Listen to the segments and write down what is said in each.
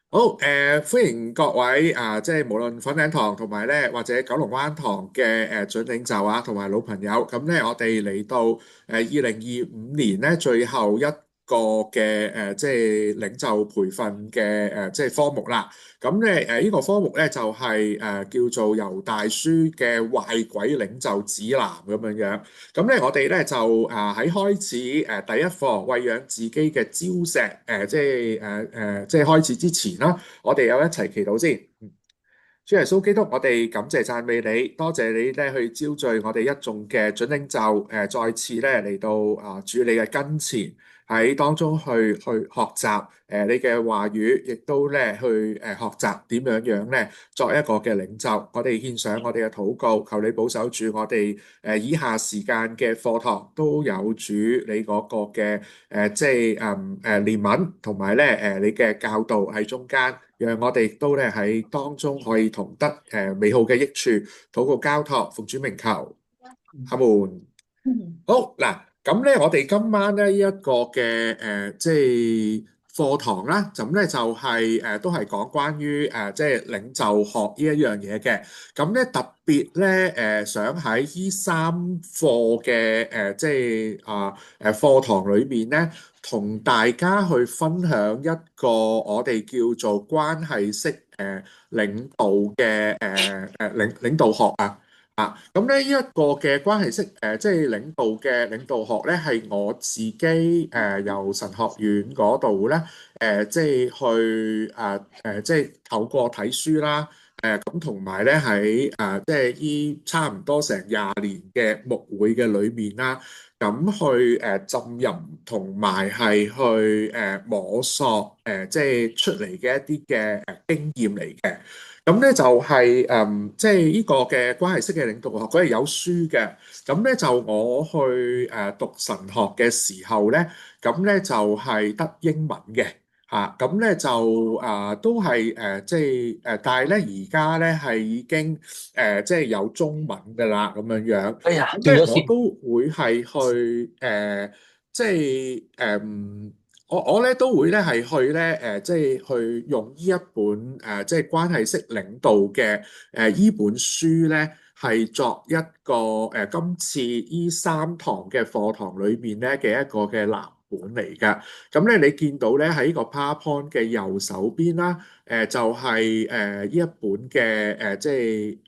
好，歡迎各位即係無論粉嶺堂同埋咧，或者九龍灣堂嘅準領袖啊，同埋老朋友，咁咧我哋嚟到2025年咧最後一個嘅即係領袖培訓嘅即係科目啦。咁咧呢個科目咧就係叫做猶大書嘅壞鬼領袖指南咁樣樣。咁咧，我哋咧就喺開始第一課餵養自己嘅礁石即係開始之前啦，我哋有一齊祈禱先。主耶穌基督，我哋感謝讚美你，多謝你咧去招聚我哋一眾嘅準領袖，再次咧嚟到主你嘅跟前，喺當中去學習你嘅話語，亦都咧去學習點樣樣咧作一個嘅領袖。我哋獻上我哋嘅禱告，求你保守住我哋以下時間嘅課堂都有主你嗰個嘅即係憐憫，同埋咧你嘅教導喺中間。讓我哋都咧喺當中可以同得美好嘅益處，禱告交託，奉主名求，阿門。嗯，好嗱，咁咧我哋今晚咧呢一個嘅即係課堂啦，咁咧就係都係講關於即係領袖學呢一樣嘢嘅。咁咧特別咧想喺呢三課嘅即係課堂裏面咧，同大家去分享一個我哋叫做關係式領導嘅領導學啊。咁咧呢一個嘅關係式即係領導學咧，係我自己由神學院嗰度咧即係去即係透過睇書啦，咁同埋咧喺即係依差唔多成20年嘅牧會嘅裏面啦，咁去浸淫同埋係去摸索即係出嚟嘅一啲嘅經驗嚟嘅。咁咧就係即係呢個嘅關係式嘅領導學，佢係有書嘅。咁咧就我去讀神學嘅時候咧，咁咧就係得英文嘅嚇。咁咧就都係即係但係咧而家咧係已經即係有中文㗎啦咁樣樣。哎呀，咁咧我斷咗線。都會係去即係我咧都會咧係去咧即係去用呢一本即係關係式領導嘅依本書咧，係作一個今次依3堂嘅課堂裏面咧嘅一個嘅藍本嚟㗎。咁咧你見到咧喺呢個 PowerPoint 嘅右手邊啦，就係呢一本嘅即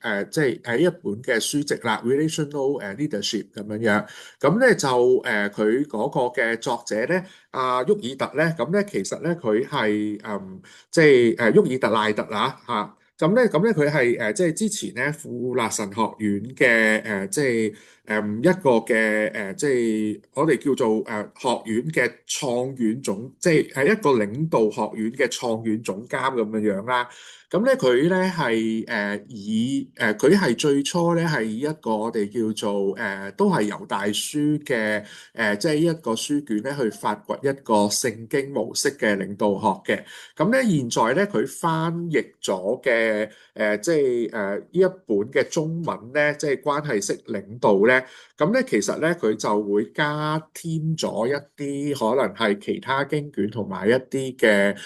係一本嘅書籍啦，Relational Leadership 咁樣樣。咁咧就佢嗰個嘅作者咧。沃爾特咧，咁咧其實咧佢係即係沃爾特賴特啦嚇，咁咧佢係即係之前咧富勒神學院嘅即係一個嘅即係我哋叫做學院嘅創院總，即係一個領導學院嘅創院總監咁樣樣啦。咁咧佢咧係佢係最初咧係以一個我哋叫做都係猶大書嘅即係一個書卷咧去發掘一個聖經模式嘅領導學嘅。咁咧現在咧佢翻譯咗嘅即係呢一本嘅中文咧，即係關係式領導咧。咁咧其實咧佢就會加添咗一啲可能係其他經卷同埋一啲嘅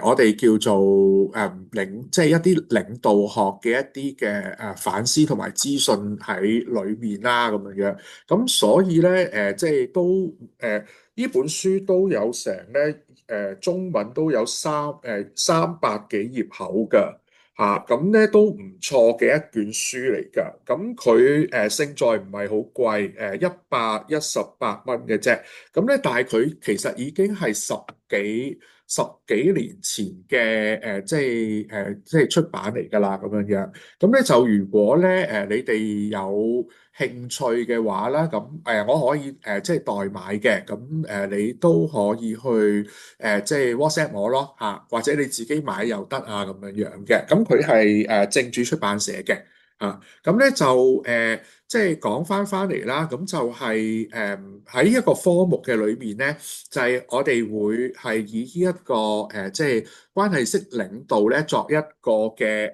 我哋叫做即係一啲領導學嘅一啲嘅反思同埋資訊喺裏面啦咁樣樣。咁所以咧即係都呢本書都有成咧中文都有300幾頁厚㗎。咁咧都唔錯嘅一卷書嚟㗎。咁佢勝在唔係好貴，118蚊嘅啫。咁咧，但係佢其實已經係十幾年前嘅即係出版嚟㗎啦，咁樣樣。咁咧就如果咧你哋有興趣嘅話啦，咁我可以即係代買嘅。咁你都可以去即係 WhatsApp 我咯或者你自己買又得啊咁樣樣嘅。咁佢係正主出版社嘅。咁咧就即係講翻嚟啦，咁就係喺一個科目嘅裏面咧，就係我哋會係以呢一個即係關係式領導咧作一個嘅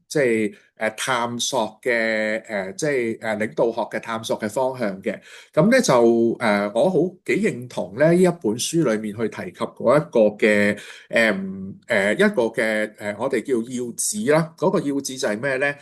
即係探索嘅即係領導學嘅探索嘅方向嘅。咁咧就我好幾認同咧呢一本書裏面去提及嗰一個嘅一個嘅我哋叫要旨啦。嗰個要旨就係咩咧？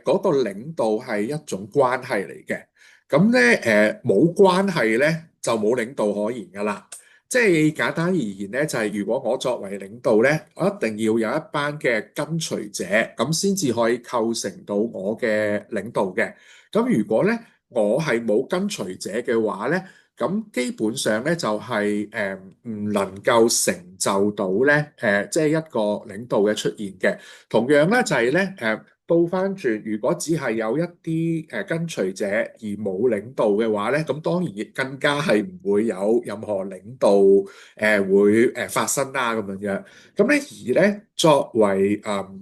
嗰個領導係一種關係嚟嘅。咁咧冇關係咧就冇領導可言噶啦。即係簡單而言咧，就係如果我作為領導咧，我一定要有一班嘅跟隨者，咁先至可以構成到我嘅領導嘅。咁如果咧我係冇跟隨者嘅話咧，咁基本上咧就係唔能夠成就到咧即係一個領導嘅出現嘅。同樣咧就係咧倒翻轉，如果只係有一啲跟隨者而冇領導嘅話咧，咁當然亦更加係唔會有任何領導會發生啦咁樣樣。咁咧而咧作為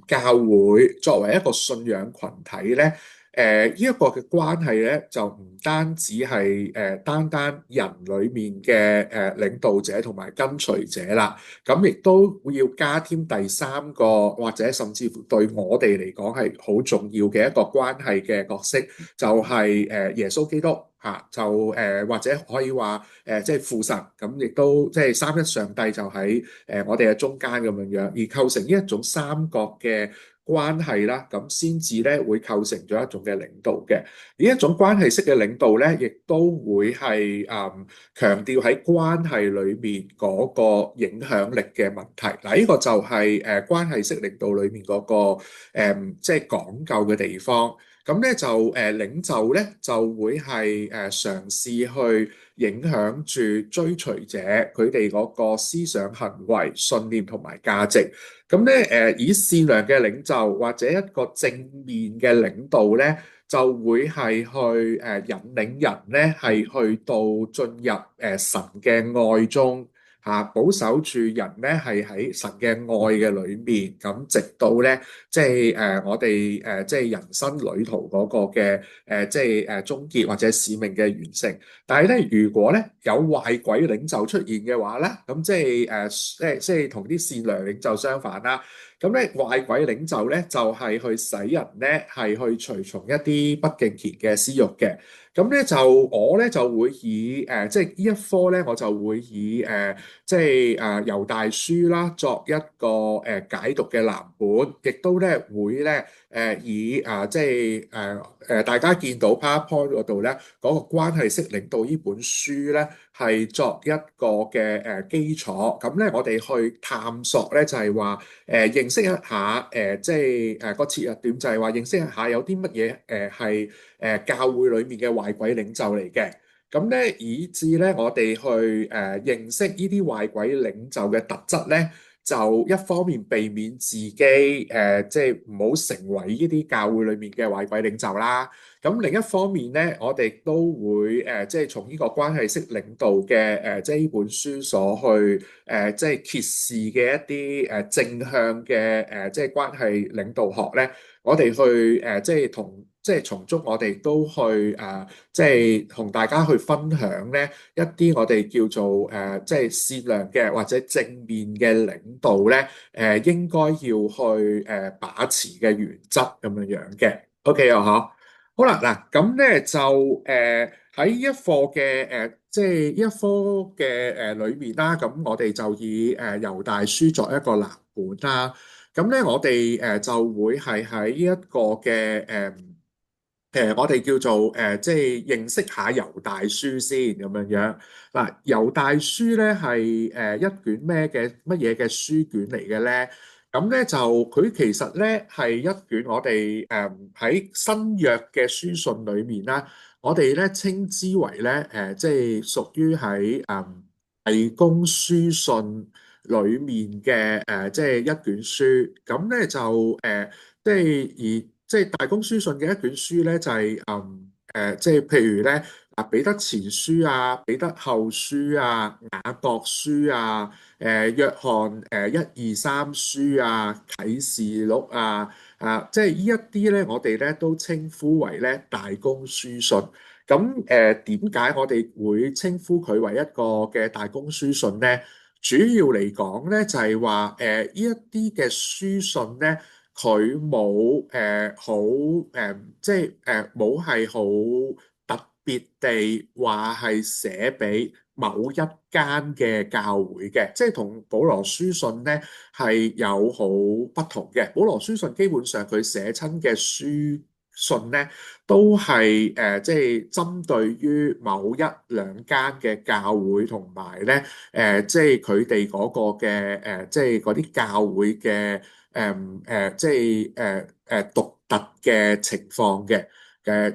教會，作為一個信仰群體咧。呢一個嘅關係咧，就唔單止係單單人裡面嘅領導者同埋跟隨者啦，咁亦都會要加添第三個或者甚至乎對我哋嚟講係好重要嘅一個關係嘅角色，就係耶穌基督嚇，就或者可以話即係父神，咁亦都即係三一上帝就喺我哋嘅中間咁樣樣，而構成呢一種三角嘅關係啦，咁先至咧會構成咗一種嘅領導嘅。呢一種關係式嘅領導咧，亦都會係強調喺關係裏面嗰個影響力嘅問題。嗱，呢個就係關係式領導裏面嗰個即係講究嘅地方。咁咧就領袖咧就會係嘗試去影響住追隨者佢哋嗰個思想行為、信念同埋價值。咁咧以善良嘅領袖或者一個正面嘅領導咧，就會係去引領人咧係去到進入神嘅愛中。保守住人咧係喺神嘅愛嘅裏面，咁直到咧即係我哋即係人生旅途嗰個嘅即係終結或者使命嘅完成。但係咧，如果咧有壞鬼領袖出現嘅話咧，咁即係即係同啲善良領袖相反啦。咁咧壞鬼領袖咧就係去使人咧係去隨從一啲不敬虔嘅私欲嘅。咁咧就我咧就會以即係呢一科咧我就會以即係猶大書啦作一個解讀嘅藍本，亦都咧會咧以即係大家見到 PowerPoint 嗰度咧嗰個關係式領導呢本書咧係作一個嘅基礎。咁咧我哋去探索咧就係話認識一下即係個切入點就係話認識一下有啲乜嘢係教會裏面嘅壞鬼領袖嚟嘅。咁咧，以至咧，我哋去認識呢啲壞鬼領袖嘅特質咧，就一方面避免自己即係唔好成為呢啲教會裏面嘅壞鬼領袖啦。咁另一方面咧，我哋都會即係從呢個關係式領導嘅即係呢本書所去即係揭示嘅一啲正向嘅即係關係領導學咧，我哋去即係即係從中我哋都去即係同大家去分享咧一啲我哋叫做即係善良嘅或者正面嘅領導咧應該要去把持嘅原則咁樣樣嘅。OK 啊，嗬。好啦，嗱咁咧就喺呢一課嘅即係呢一科嘅裏面啦，咁我哋就以猶大書作一個藍本啦。咁咧我哋就會係喺呢一個嘅我哋叫做即係認識下猶大書先咁樣樣。嗱，猶大書咧係一卷乜嘢嘅書卷嚟嘅咧？咁咧就佢其實咧係一卷我哋喺新約嘅書信裏面啦，我哋咧稱之為咧即係屬於喺提公書信裏面嘅即係一卷書。咁咧就即係即係大公書信嘅一卷書咧，就係即係譬如咧彼得前書啊、彼得後書啊、雅各書啊、約翰一二三書啊、啟示錄啊，即係呢一啲咧，我哋咧都稱呼為咧大公書信。咁點解我哋會稱呼佢為一個嘅大公書信咧？主要嚟講咧，就係話呢一啲嘅書信咧，佢冇好即係冇係好特別地話係寫俾某一間嘅教會嘅，即係同保羅書信咧係有好不同嘅。保羅書信基本上佢寫親嘅書信咧，都係即係針對於某一兩間嘅教會，同埋咧即係佢哋嗰個嘅即係嗰啲教會嘅即係獨特嘅情況嘅。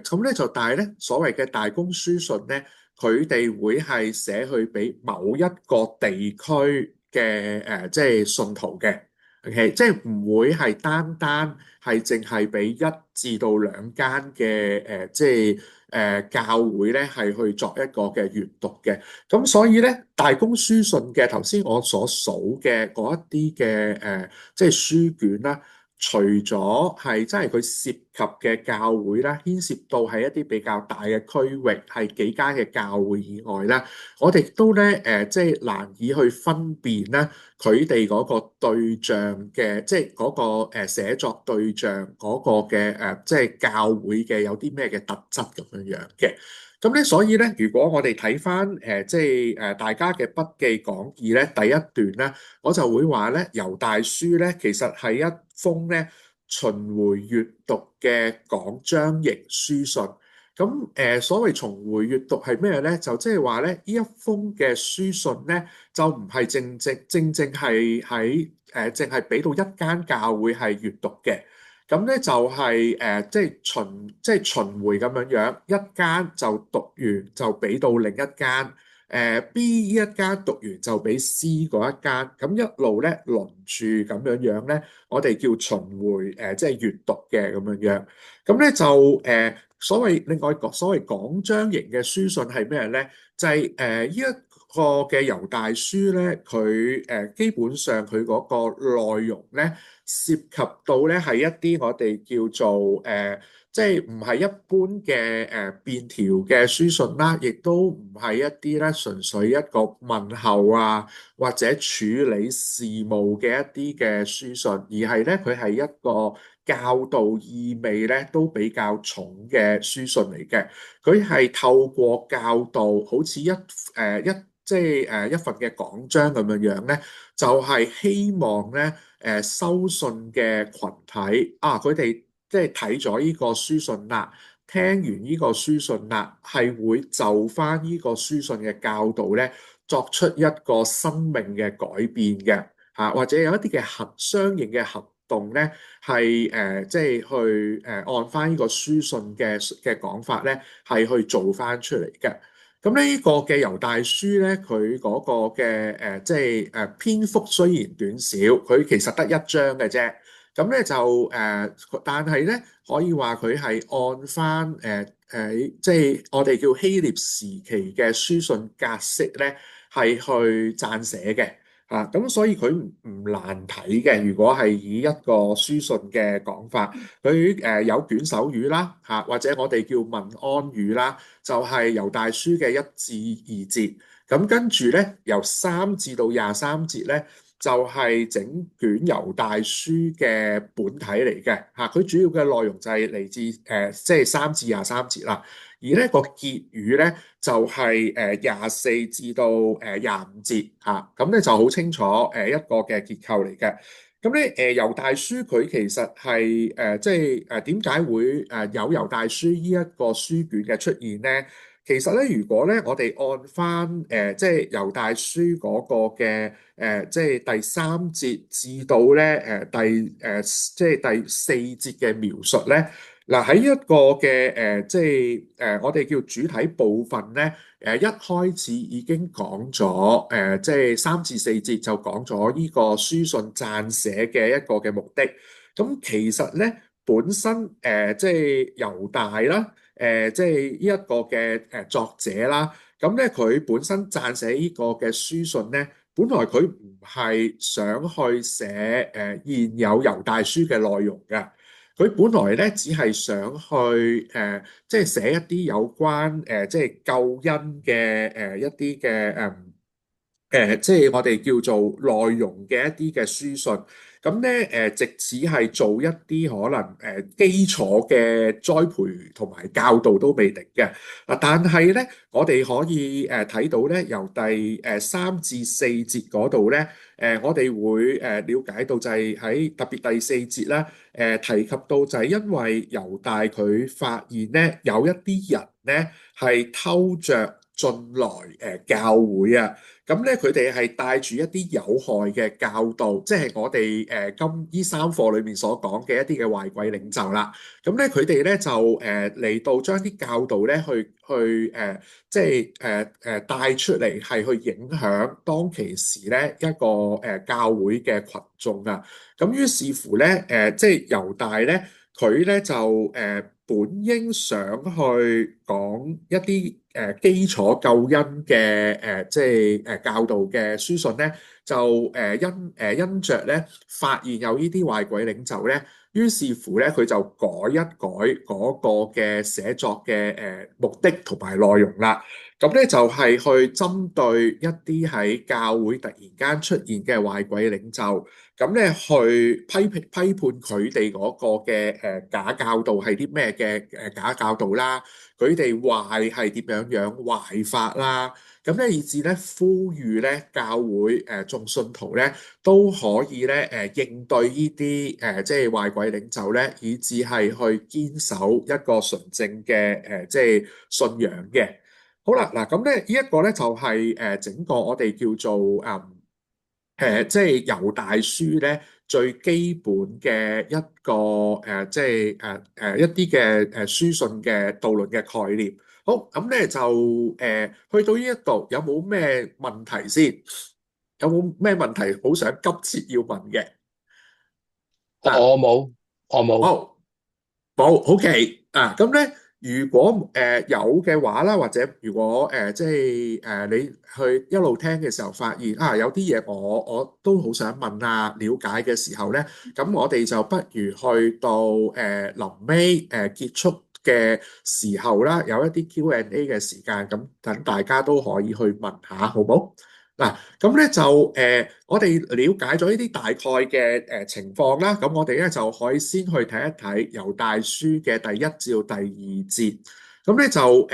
咁咧就，但係咧所謂嘅大公書信咧，佢哋會係寫去俾某一個地區嘅即係信徒嘅。OK，即係唔會係單單係淨係俾一至到兩間嘅即係教會咧係去作一個嘅閱讀嘅。咁所以咧大公書信嘅頭先我所數嘅嗰一啲嘅即係書卷啦。除咗係真係佢涉及嘅教會啦，牽涉到係一啲比較大嘅區域，係幾間嘅教會以外啦，我哋都咧即係難以去分辨咧佢哋嗰個對象嘅，即係嗰個寫作對象嗰個嘅即係教會嘅有啲咩嘅特質咁樣樣嘅。咁咧，所以咧，如果我哋睇翻即係大家嘅筆記講義咧，第一段咧，我就會話咧，猶大書咧，其實係一封咧巡迴閱讀嘅講章型書信。咁所謂巡迴閱讀係咩咧？就即係話咧，呢一封嘅書信咧，就唔係正正係喺淨係俾到一間教會係閱讀嘅。咁咧就係即係巡迴咁樣樣，一間就讀完就俾到另一間，B 呢一間讀完就俾 C 嗰一間，咁一路咧輪住咁樣樣咧，我哋叫巡迴即係閱讀嘅咁樣樣。咁咧就另外所謂講章型嘅書信係咩咧？就係呢一個嘅猶大書咧，佢基本上佢嗰個內容咧，涉及到咧係一啲我哋叫做即係唔係一般嘅便條嘅書信啦，亦都唔係一啲咧純粹一個問候啊或者處理事務嘅一啲嘅書信，而係咧佢係一個教導意味咧都比較重嘅書信嚟嘅。佢係透過教導，好似即係一份嘅講章咁樣樣咧，就係希望咧收信嘅群體啊，佢哋即係睇咗呢個書信啦，聽完呢個書信啦，係會就翻呢個書信嘅教導咧，作出一個生命嘅改變嘅嚇，或者有一啲嘅相應嘅行動咧，係即係去按翻呢個書信嘅講法咧，係去做翻出嚟嘅。咁呢個嘅猶大書咧，佢嗰個嘅即係篇幅雖然短小，佢其實得一章嘅啫。咁咧就但係咧可以話佢係按翻即係我哋叫希臘時期嘅書信格式咧，係去撰寫嘅。咁所以佢唔難睇嘅。如果係以一個書信嘅講法，佢有卷首語啦，或者我哋叫問安語啦，就係猶大書嘅1至2節。咁跟住咧，由3至到23節咧，就係整卷猶大書嘅本體嚟嘅。佢主要嘅內容就係嚟自即係3至23節啦。而呢個結語咧就係24至到25節嚇，咁咧就好清楚一個嘅結構嚟嘅。咁咧猶大書佢其實係即係點解會有猶大書呢一個書卷嘅出現咧？其實咧，如果咧我哋按翻即係猶大書嗰個嘅即係第3節至到咧即係第4節嘅描述咧。嗱喺一個嘅即係我哋叫主體部分咧，一開始已經講咗即係3至4節就講咗呢個書信撰寫嘅一個嘅目的。咁其實咧本身即係猶大啦，即係呢一個嘅作者啦。咁咧佢本身撰寫呢個嘅書信咧，本來佢唔係想去寫現有猶大書嘅內容嘅。佢本來咧只係想去即係寫一啲有關即係救恩嘅一啲嘅即係我哋叫做內容嘅一啲嘅書信，咁咧藉此係做一啲可能基礎嘅栽培同埋教導都未定嘅。但係咧我哋可以睇到咧，由第3至4節嗰度咧，我哋會了解到就係喺特別第4節啦，提及到就係因為猶大佢發現咧有一啲人咧係偷着進來教會啊。咁咧，佢哋係帶住一啲有害嘅教導，即係我哋今呢三課裏面所講嘅一啲嘅壞鬼領袖啦。咁咧，佢哋咧就嚟到將啲教導咧去即係帶出嚟，係去影響當其時咧一個教會嘅群眾啊。咁於是乎咧，即係猶大咧，佢咧就本應想去講一啲基礎救恩嘅即係教導嘅書信咧，就因着咧發現有呢啲壞鬼領袖咧，於是乎咧佢就改一改嗰個嘅寫作嘅目的同埋內容啦。咁咧就係去針對一啲喺教會突然間出現嘅壞鬼領袖。咁咧去批判佢哋嗰個嘅假教導係啲咩嘅假教導啦，佢哋壞係點樣樣壞法啦，咁咧以至咧呼籲咧教會眾信徒咧都可以咧應對呢啲即係壞鬼領袖咧，以至係去堅守一個純正嘅即係信仰嘅。好啦，嗱咁咧呢一個咧就係整個我哋叫做即係猶大書咧最基本嘅一個即係一啲嘅書信嘅導論嘅概念。好，咁咧就去到呢一度有冇咩問題先？有冇咩問題好想急切要問嘅？嗱，我冇，我冇。好。冇，OK 啊，咁咧，如果有嘅話啦，或者如果即係你去一路聽嘅時候，發現啊有啲嘢我都好想問啊，了解嘅時候咧，咁我哋就不如去到臨尾結束嘅時候啦，有一啲 Q&A 嘅時間，咁等大家都可以去問下，好冇？嗱，咁咧就我哋了解咗呢啲大概嘅情況啦，咁我哋咧就可以先去睇一睇猶大書嘅第1至第2節，咁咧就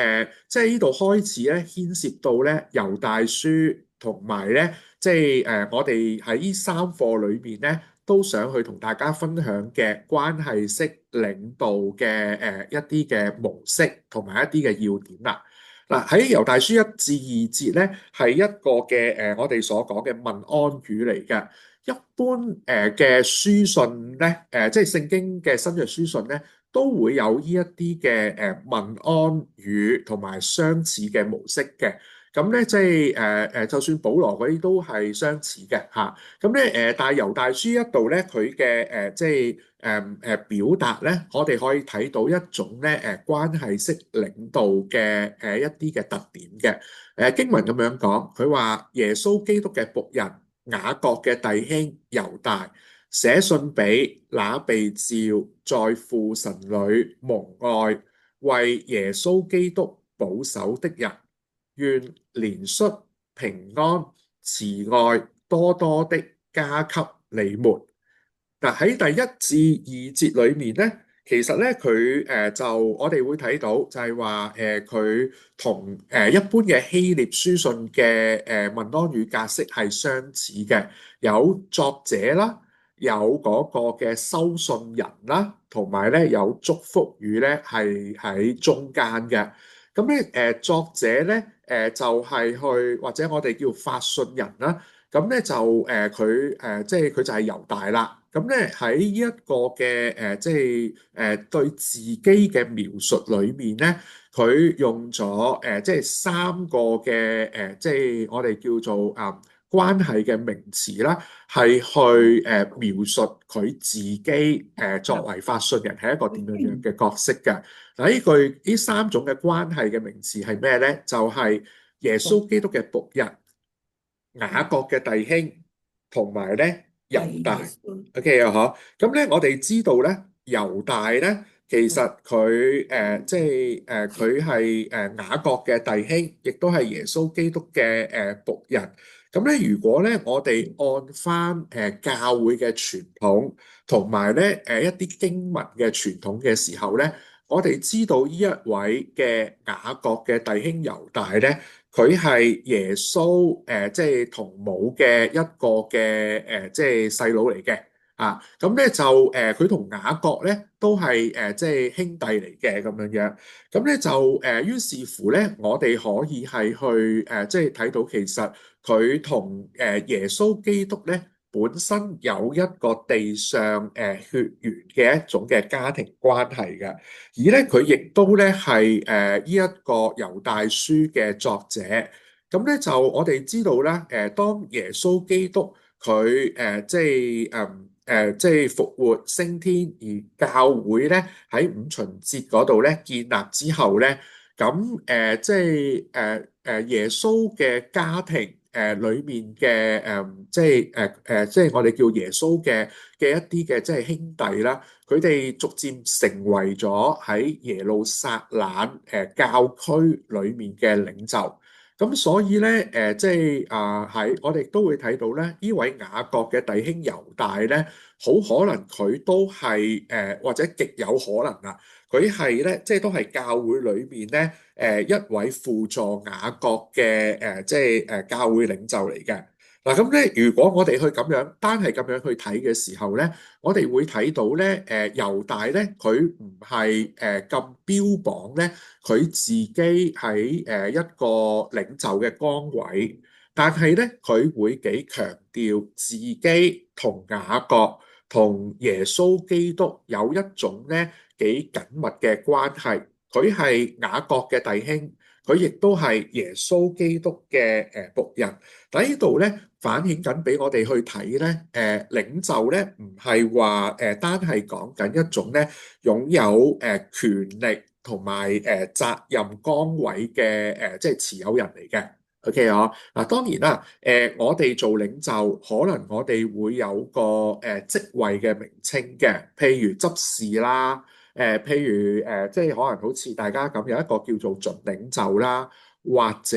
即係呢度開始咧牽涉到咧猶大書同埋咧，即係我哋喺呢三課裏面咧都想去同大家分享嘅關係式領導嘅一啲嘅模式同埋一啲嘅要點啦。嗱，喺猶大書1至2節咧，係一個嘅我哋所講嘅問安語嚟嘅。一般嘅書信咧，即係聖經嘅新約書信咧，都會有呢一啲嘅問安語同埋相似嘅模式嘅。咁咧，即係就算保羅嗰啲都係相似嘅嚇。咁咧但係猶大書一度咧，佢嘅即係表達咧，我哋可以睇到一種咧關係式領導嘅一啲嘅特點嘅。經文咁樣講，佢話耶穌基督嘅僕人雅各嘅弟兄猶大寫信俾那被召在父神裏蒙愛為耶穌基督保守的人。願憐恤、平安、慈愛多多的加給你們。嗱，喺第1至2節裏面咧，其實咧佢就我哋會睇到就係話佢同一般嘅希臘書信嘅問安語格式係相似嘅，有作者啦，有嗰個嘅收信人啦，同埋咧有祝福語咧係喺中間嘅。咁咧作者咧就係去或者我哋叫發信人啦。咁咧就佢即係佢就係猶大啦。咁咧喺呢一個嘅即係對自己嘅描述裏面咧，佢用咗即係三個嘅即係我哋叫做關係嘅名詞啦，係去描述佢自己作為發信人係一個點樣樣嘅角色嘅。嗱，呢三種嘅關係嘅名詞係咩咧？就係耶穌基督嘅僕人、雅各嘅弟兄，同埋咧猶大。OK 啊，嗬。咁咧，我哋知道咧，猶大咧，其實佢即係佢係雅各嘅弟兄，亦都係耶穌基督嘅僕人。咁咧，如果咧我哋按翻教會嘅傳統，同埋咧一啲經文嘅傳統嘅時候咧，我哋知道呢一位嘅雅各嘅弟兄猶大咧。佢係耶穌即係同母嘅一個嘅即係細佬嚟嘅啊。咁咧就佢同雅各咧都係即係兄弟嚟嘅咁樣樣。咁咧就於是乎咧，我哋可以係去即係睇到其實佢同耶穌基督咧本身有一個地上血緣嘅一種嘅家庭關係嘅。而咧佢亦都咧係呢一個猶大書嘅作者。咁咧就我哋知道啦，當耶穌基督佢即係復活升天，而教會咧喺五旬節嗰度咧建立之後咧，咁即係耶穌嘅家庭裏面嘅即係我哋叫耶穌嘅一啲嘅即係兄弟啦。佢哋逐漸成為咗喺耶路撒冷教區裏面嘅領袖。咁所以咧即係喺我哋都會睇到咧，呢位雅各嘅弟兄猶大咧，好可能佢都係或者極有可能啊，佢係咧即係都係教會裏面咧一位輔助雅各嘅即係教會領袖嚟嘅。嗱咁咧，如果我哋去咁樣單係咁樣去睇嘅時候咧，我哋會睇到咧，猶大咧，佢唔係咁標榜咧，佢自己喺一個領袖嘅崗位，但係咧，佢會幾強調自己同雅各同耶穌基督有一種咧幾緊密嘅關係。佢係雅各嘅弟兄，佢亦都係耶穌基督嘅僕人。但喺呢度咧，反映緊俾我哋去睇咧，領袖咧唔係話單係講緊一種咧擁有權力同埋責任崗位嘅即係持有人嚟嘅。OK 啊，嗱當然啦，我哋做領袖，可能我哋會有個職位嘅名稱嘅，譬如執事啦，譬如即係可能好似大家咁有一個叫做準領袖啦。或者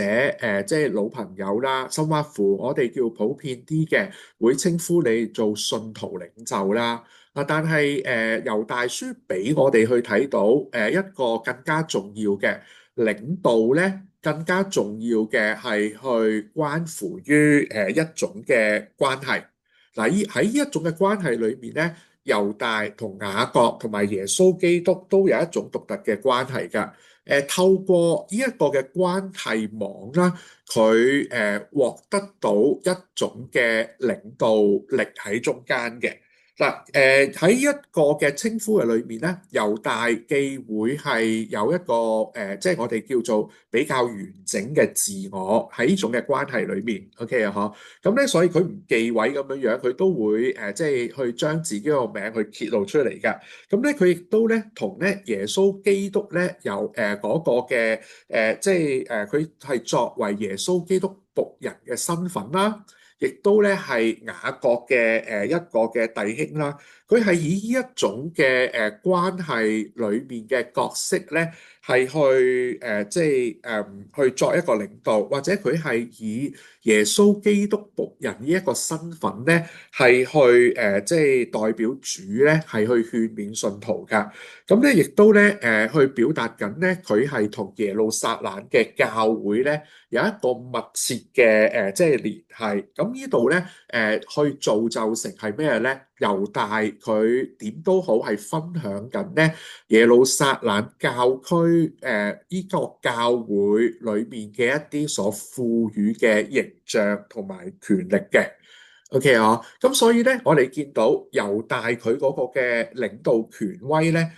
即係老朋友啦，甚或乎我哋叫普遍啲嘅，會稱呼你做信徒領袖啦。啊，但係猶大書俾我哋去睇到一個更加重要嘅領導咧，更加重要嘅係去關乎於一種嘅關係。嗱，喺呢一種嘅關係裏面咧，猶大同雅各同埋耶穌基督都有一種獨特嘅關係㗎。透過呢一個嘅關係網啦，佢獲得到一種嘅領導力喺中間嘅。嗱，喺一個嘅稱呼嘅裏面咧，猶大既會係有一個即係我哋叫做比較完整嘅自我喺呢種嘅關係裏面，OK 啊，嗬。咁咧，所以佢唔忌諱咁樣樣，佢都會即係去將自己個名去揭露出嚟㗎。咁咧，佢亦都咧同咧耶穌基督咧有嗰個嘅即係佢係作為耶穌基督僕人嘅身份啦。亦都咧係雅各嘅一個嘅弟兄啦，佢係以呢一種嘅關係裏面嘅角色咧，係去即係去作一個領導，或者佢係以耶穌基督僕人呢一個身份咧，係去即係代表主咧，係去勸勉信徒噶。咁咧亦都咧去表達緊咧，佢係同耶路撒冷嘅教會咧有一個密切嘅即係聯繫。咁呢度咧去造就成係咩咧？猶大佢點都好係分享緊咧耶路撒冷教區呢個教會裏面嘅一啲所賦予嘅形象同埋權力嘅。OK 啊，咁所以咧，我哋見到猶大佢嗰個嘅領導權威咧，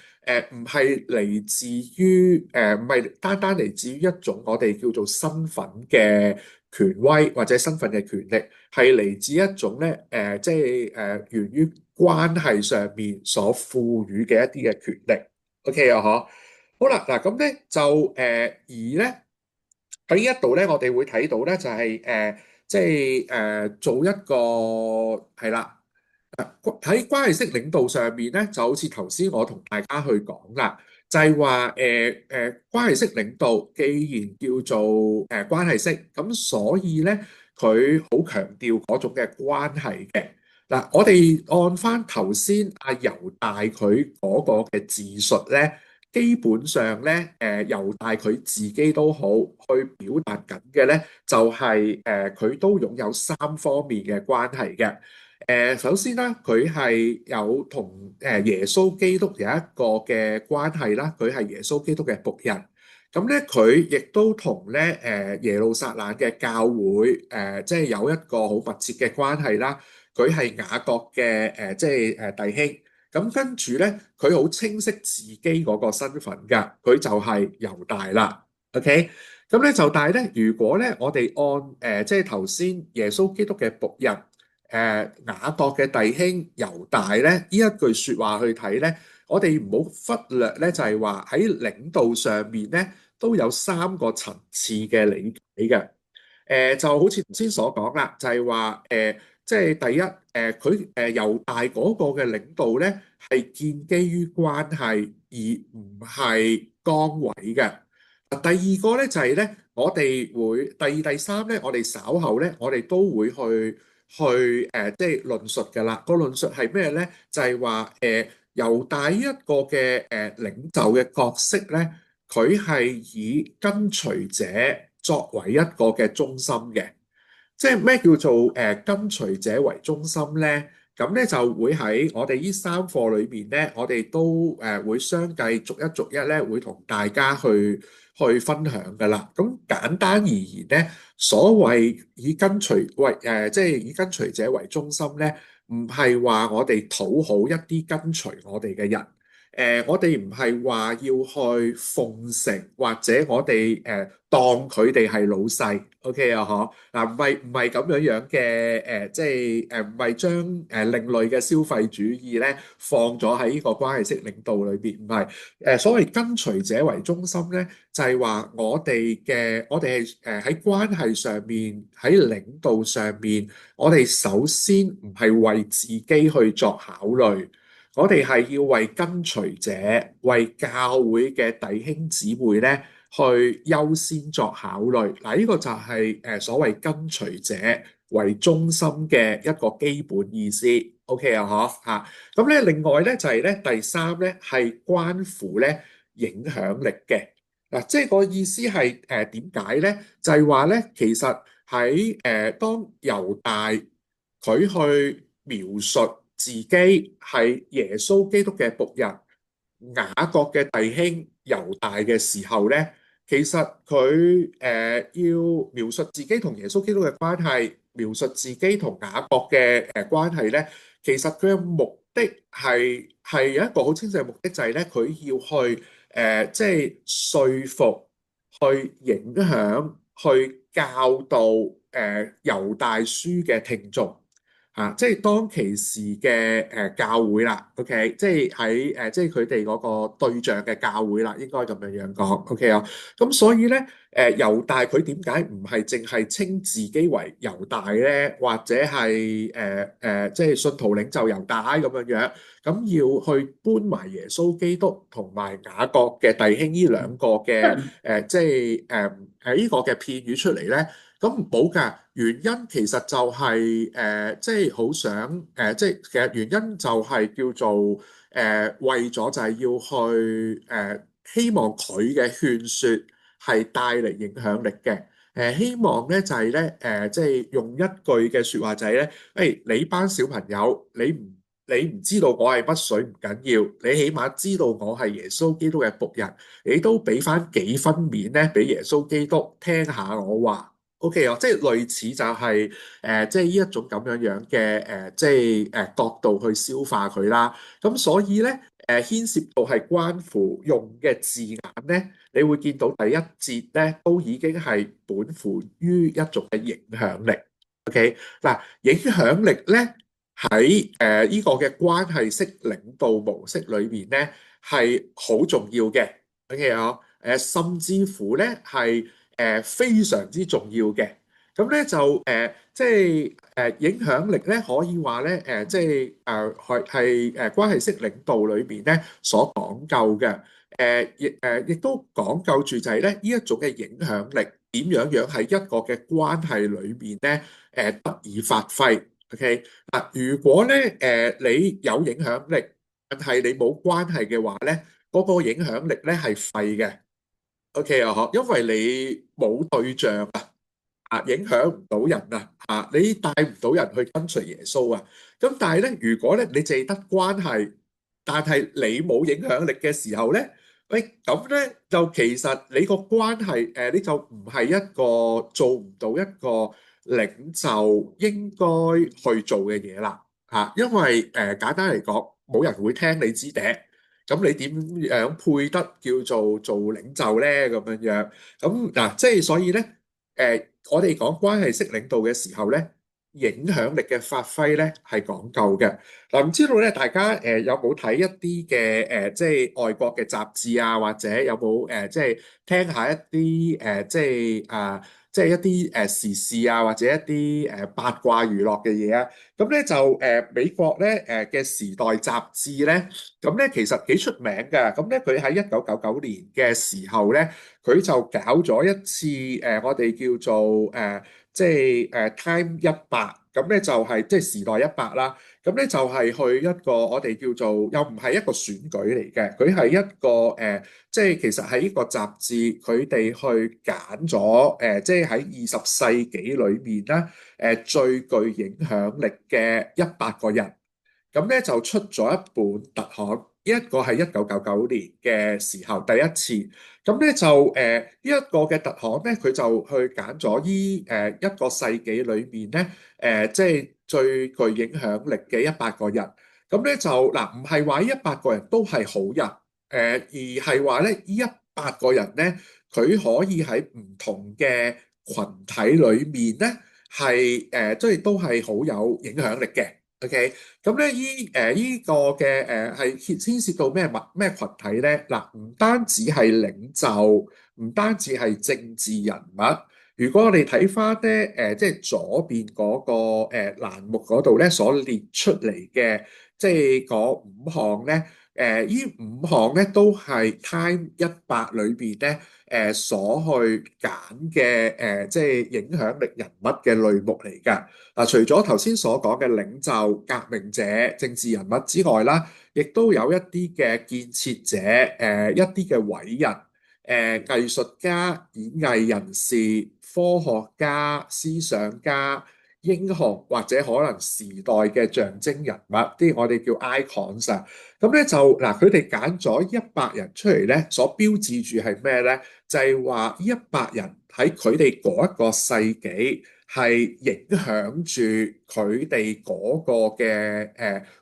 唔係嚟自於唔係單單嚟自於一種我哋叫做身份嘅權威或者身份嘅權力，係嚟自一種咧即係源於關係上面所賦予嘅一啲嘅權力。OK 啊，嗬。好啦，嗱咁咧就而咧喺呢一度咧，我哋會睇到咧就係即係做一個係啦。喺關係式領導上面咧，就好似頭先我同大家去講啦，就係話關係式領導既然叫做關係式，咁所以咧佢好強調嗰種嘅關係嘅。嗱，我哋按翻頭先阿猶大佢嗰個嘅自述咧，基本上咧猶大佢自己都好去表達緊嘅咧，就係佢都擁有三方面嘅關係嘅。首先啦，佢係有同耶穌基督有一個嘅關係啦，佢係耶穌基督嘅僕人。咁咧，佢亦都同咧耶路撒冷嘅教會即係有一個好密切嘅關係啦。佢係雅各嘅即係弟兄。咁跟住咧，佢好清晰自己嗰個身份㗎，佢就係猶大啦。OK，咁咧就但係咧，如果咧我哋按即係頭先耶穌基督嘅僕人。雅各嘅弟兄猶大咧，呢一句說話去睇咧，我哋唔好忽略咧，就係話喺領導上面咧都有三個層次嘅理解嘅。就好似頭先所講啦，就係話即係第一，佢猶大嗰個嘅領導咧係建基於關係，而唔係崗位嘅。第二個咧就係咧，我哋會第二、第三咧，我哋稍後咧，我哋都會去即係論述㗎啦。個論述係咩咧？就係話猶大一個嘅領袖嘅角色咧，佢係以跟隨者作為一個嘅中心嘅。即係咩叫做跟隨者為中心咧？咁咧就會喺我哋呢三課裏面咧，我哋都會相繼逐一逐一咧，會同大家去分享㗎啦。咁簡單而言咧，所謂以跟隨為即係以跟隨者為中心咧，唔係話我哋討好一啲跟隨我哋嘅人。我哋唔係話要去奉承，或者我哋當佢哋係老細，OK 啊？嗬，嗱，唔係咁樣樣嘅即係唔係將另類嘅消費主義咧放咗喺呢個關係式領導裏邊，唔係所謂跟隨者為中心咧，就係話我哋係喺關係上面，喺領導上面，我哋首先唔係為自己去作考慮。我哋係要為跟隨者、為教會嘅弟兄姊妹咧，去優先作考慮。嗱，呢個就係所謂跟隨者為中心嘅一個基本意思。OK 啊，嗬嚇。咁咧，另外咧就係咧第三咧係關乎咧影響力嘅。嗱，即係個意思係點解咧？就係話咧，其實喺當猶大佢去描述自己係耶穌基督嘅僕人，雅各嘅弟兄猶大嘅時候咧，其實佢要描述自己同耶穌基督嘅關係，描述自己同雅各嘅關係咧，其實佢嘅目的係有一個好清晰嘅目的，就係咧佢要去即係說服、去影響、去教導猶大書嘅聽眾。即係當其時嘅教會啦，OK，即係喺即係佢哋嗰個對象嘅教會啦，應該咁樣樣講，OK 啊。咁所以咧，猶大佢點解唔係淨係稱自己為猶大咧，或者係即係信徒領袖猶大咁樣樣，咁要去搬埋耶穌基督同埋雅各嘅弟兄呢兩個嘅即係呢個嘅片語出嚟咧？咁冇㗎，原因其實就係即係好想即係其實原因就係叫做為咗就係要去希望佢嘅勸説係帶嚟影響力嘅。希望咧就係咧即係用一句嘅説話就係咧，你班小朋友，你唔知道我係乜水唔緊要，你起碼知道我係耶穌基督嘅僕人，你都俾翻幾分面咧俾耶穌基督聽下我話。O.K. 啊，即係類似就係即係呢一種咁樣樣嘅即係角度去消化佢啦。咁所以咧牽涉到係關乎用嘅字眼咧，你會見到第一節咧都已經係本乎於一種嘅影響力。OK，嗱，影響力咧喺呢個嘅關係式領導模式裏面咧係好重要嘅。OK 啊，甚至乎咧係非常之重要嘅。咁咧就即係影響力咧，可以話咧即係係關係式領導裏邊咧所講究嘅。亦都講究住就係咧呢一種嘅影響力點樣樣喺一個嘅關係裏邊咧得以發揮。OK 嗱，如果咧你有影響力，但係你冇關係嘅話咧，嗰個影響力咧係廢嘅。OK 啊，嗬，因為你冇對象影響唔到人你帶唔到人去跟隨耶穌啊。咁但係咧，如果咧你淨係得關係，但係你冇影響力嘅時候咧，喂，咁咧就其實你個關係你就唔係一個做唔到一個領袖應該去做嘅嘢啦因為簡單嚟講，冇人會聽你支笛，咁你點樣配得叫做領袖咧？咁樣樣咁嗱，即係所以咧。我哋講關係式領導嘅時候咧，影響力嘅發揮咧係講究嘅。嗱，唔知道咧，大家有冇睇一啲嘅即係外國嘅雜誌啊，或者有冇即係聽下一啲即係一啲時事啊，或者一啲八卦娛樂嘅嘢啊？咁咧就美國咧嘅時代雜誌咧，咁咧其實幾出名嘅。咁咧佢喺1999年嘅時候咧，佢就搞咗一次我哋叫做即係Time 100，咁咧就係即係時代100啦。咁咧就係去一個我哋叫做又唔係一個選舉嚟嘅，佢係一個即係其實喺呢個雜誌佢哋去揀咗即係喺20世紀裏面啦最具影響力嘅100個人。咁咧就出咗一本特刊，呢一個係1999年嘅時候第一次。咁咧就呢一個嘅特刊咧，佢就去揀咗呢一個世紀裏面咧即係最具影響力嘅100個人。咁咧就嗱，唔係話呢100個人都係好人，而係話咧呢100個人咧，佢可以喺唔同嘅群體裏面咧係即係都係好有影響力嘅。OK，咁咧依個嘅係牽涉到咩群體咧？嗱，唔單止係領袖，唔單止係政治人物。如果我哋睇翻咧即係左邊嗰個欄目嗰度咧所列出嚟嘅，即係嗰5項咧，依5項咧都係 Time 100裏邊咧所去揀嘅即係影響力人物嘅類目嚟㗎。嗱，除咗頭先所講嘅領袖、革命者、政治人物之外啦，亦都有一啲嘅建設者、一啲嘅偉人、藝術家、演藝人士、科學家、思想家、英雄或者可能時代嘅象徵人物，啲我哋叫 icons 啊。咁咧就嗱，佢哋揀咗100人出嚟咧，所標誌住係咩咧？就係話呢100人喺佢哋嗰一個世紀。係影響住佢哋嗰個嘅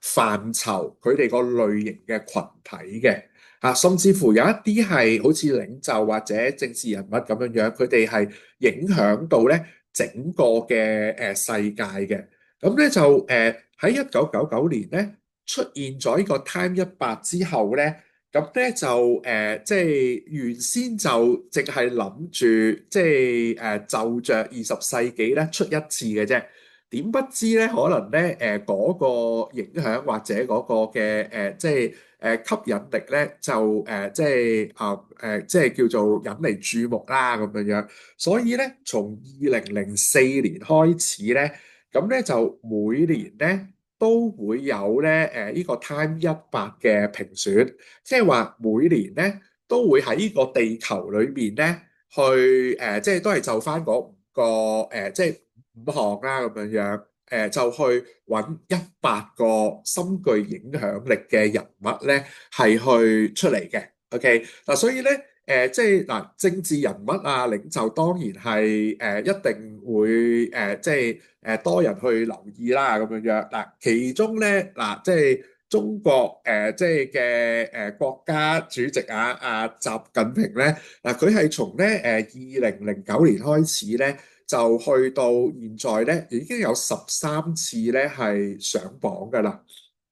範疇，佢哋個類型嘅群體嘅甚至乎有一啲係好似領袖或者政治人物咁樣樣，佢哋係影響到咧整個嘅世界嘅。咁咧就喺1999年咧出現咗呢個 Time 100之後咧。咁咧就即係原先就淨係諗住，即係就着20世紀咧出一次嘅啫。點不知咧，可能咧嗰個影響或者嗰個嘅即係吸引力咧，就即係即係叫做引嚟注目啦咁樣樣。所以咧，從2004年開始咧，咁咧就每年咧，都會有咧呢個 Time 100嘅評選，即係話每年咧都會喺呢個地球裏面咧去即係都係就翻嗰個即係5項啦咁樣樣就去揾100個深具影響力嘅人物咧係去出嚟嘅。OK 嗱，所以咧即係嗱政治人物領袖當然係一定會即係多人去留意啦咁樣樣嗱，其中咧嗱即係中國即係嘅國家主席習近平咧，嗱佢係從咧2009年開始咧，就去到現在咧已經有13次咧係上榜㗎啦。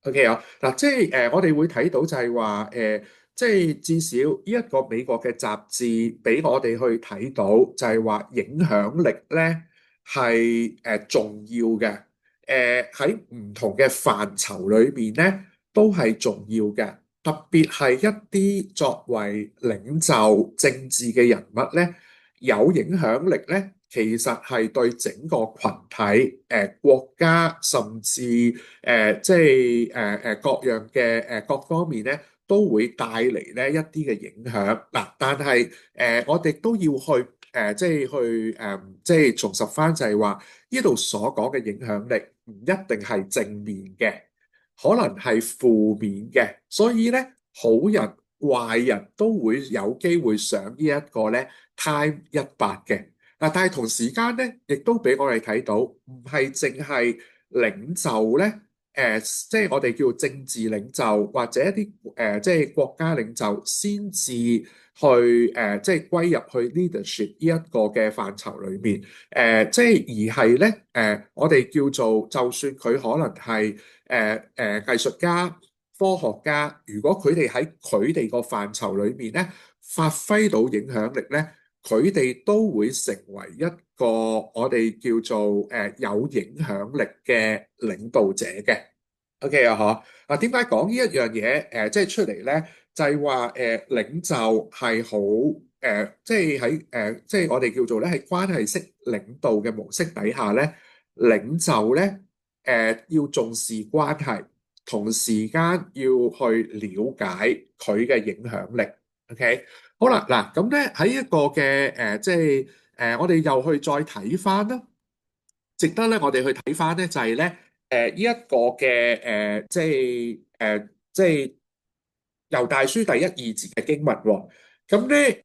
OK 啊，嗱，即係我哋會睇到就係話即係至少呢一個美國嘅雜誌俾我哋去睇到，就係話影響力咧係重要嘅，喺唔同嘅範疇裏邊咧都係重要嘅，特別係一啲作為領袖政治嘅人物咧，有影響力咧，其實係對整個群體、國家甚至即係各樣嘅各方面咧，都會帶嚟咧一啲嘅影響嗱。但係我哋都要去即係去即係重拾翻，就係話呢度所講嘅影響力唔一定係正面嘅，可能係負面嘅，所以咧好人壞人都會有機會上呢一個咧 Time 100嘅嗱，但係同時間咧，亦都俾我哋睇到，唔係淨係領袖咧，即係我哋叫政治領袖或者一啲即係國家領袖先至去即係歸入去 leadership 呢一個嘅範疇裏面，即係而係咧我哋叫做就算佢可能係藝術家、科學家，如果佢哋喺佢哋個範疇裏面咧發揮到影響力咧，佢哋都會成為一個我哋叫做有影響力嘅領導者嘅。OK 啊，嗬。嗱，點解講呢一樣嘢？即係出嚟咧，就係話領袖係好即係喺即係我哋叫做咧喺關係式領導嘅模式底下咧，領袖咧要重視關係，同時間要去了解佢嘅影響力。OK。好啦，嗱咁咧喺一個嘅即係我哋又去再睇翻啦，值得咧我哋去睇翻咧就係咧呢一個嘅即係猶大書第一二節嘅經文喎。咁咧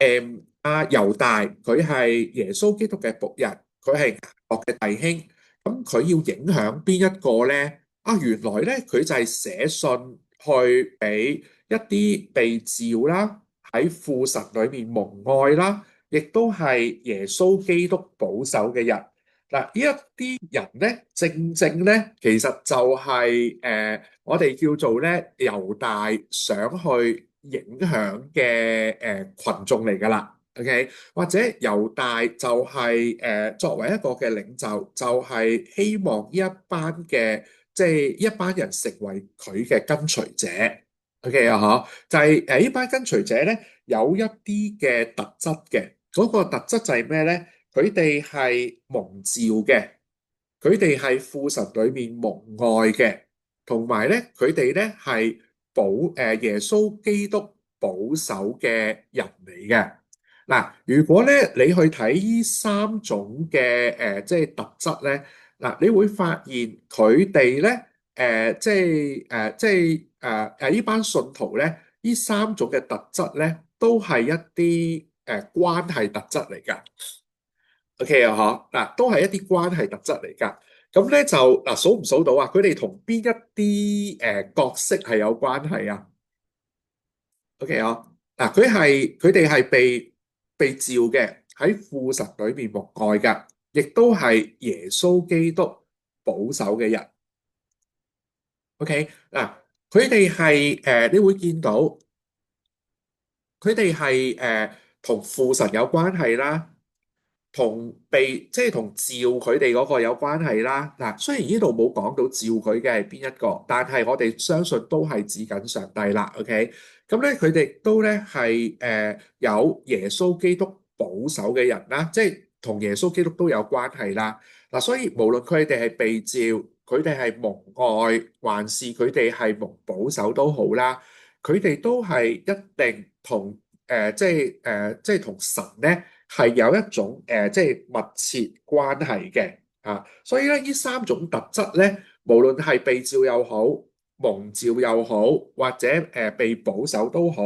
猶大佢係耶穌基督嘅僕人，佢係雅各嘅弟兄，咁佢要影響邊一個咧？原來咧佢就係寫信去俾一啲被召啦，喺父神裏面蒙愛啦，亦都係耶穌基督保守嘅人。嗱，呢一啲人咧，正正咧，其實就係我哋叫做咧猶大想去影響嘅群眾嚟㗎啦。OK，或者猶大就係作為一個嘅領袖，就係希望呢一班嘅即係一班人成為佢嘅跟隨者。OK 啊，嗬，就係呢班跟隨者咧有一啲嘅特質嘅，嗰個特質就係咩咧？佢哋係蒙召嘅，佢哋係父神裏面蒙愛嘅，同埋咧佢哋咧係耶穌基督保守嘅人嚟嘅。嗱，如果咧你去睇呢三種嘅即係特質咧，嗱，你會發現佢哋咧即係呢班信徒咧，呢三種嘅特質咧，都係一啲關係特質嚟㗎。OK 啊，嗬，嗱，都係一啲關係特質嚟㗎。咁咧就嗱，數唔數到啊？佢哋同邊一啲角色係有關係啊？OK 啊，嗱，佢哋係被召嘅，喺父神裏面蒙愛㗎，亦都係耶穌基督保守嘅人。OK，嗱，佢哋係你會見到佢哋係同父神有關係啦。同即係同召佢哋嗰個有關係啦。嗱，雖然呢度冇講到召佢嘅係邊一個，但係我哋相信都係指緊上帝啦。OK，咁咧佢哋都咧係有耶穌基督保守嘅人啦，即係同耶穌基督都有關係啦。嗱，所以無論佢哋係被召，佢哋係蒙愛，還是佢哋係蒙保守都好啦，佢哋都係一定同即係同神咧。係有一種即係密切關係嘅啊，所以咧呢三種特質咧，無論係被召又好，蒙召又好，或者被保守都好，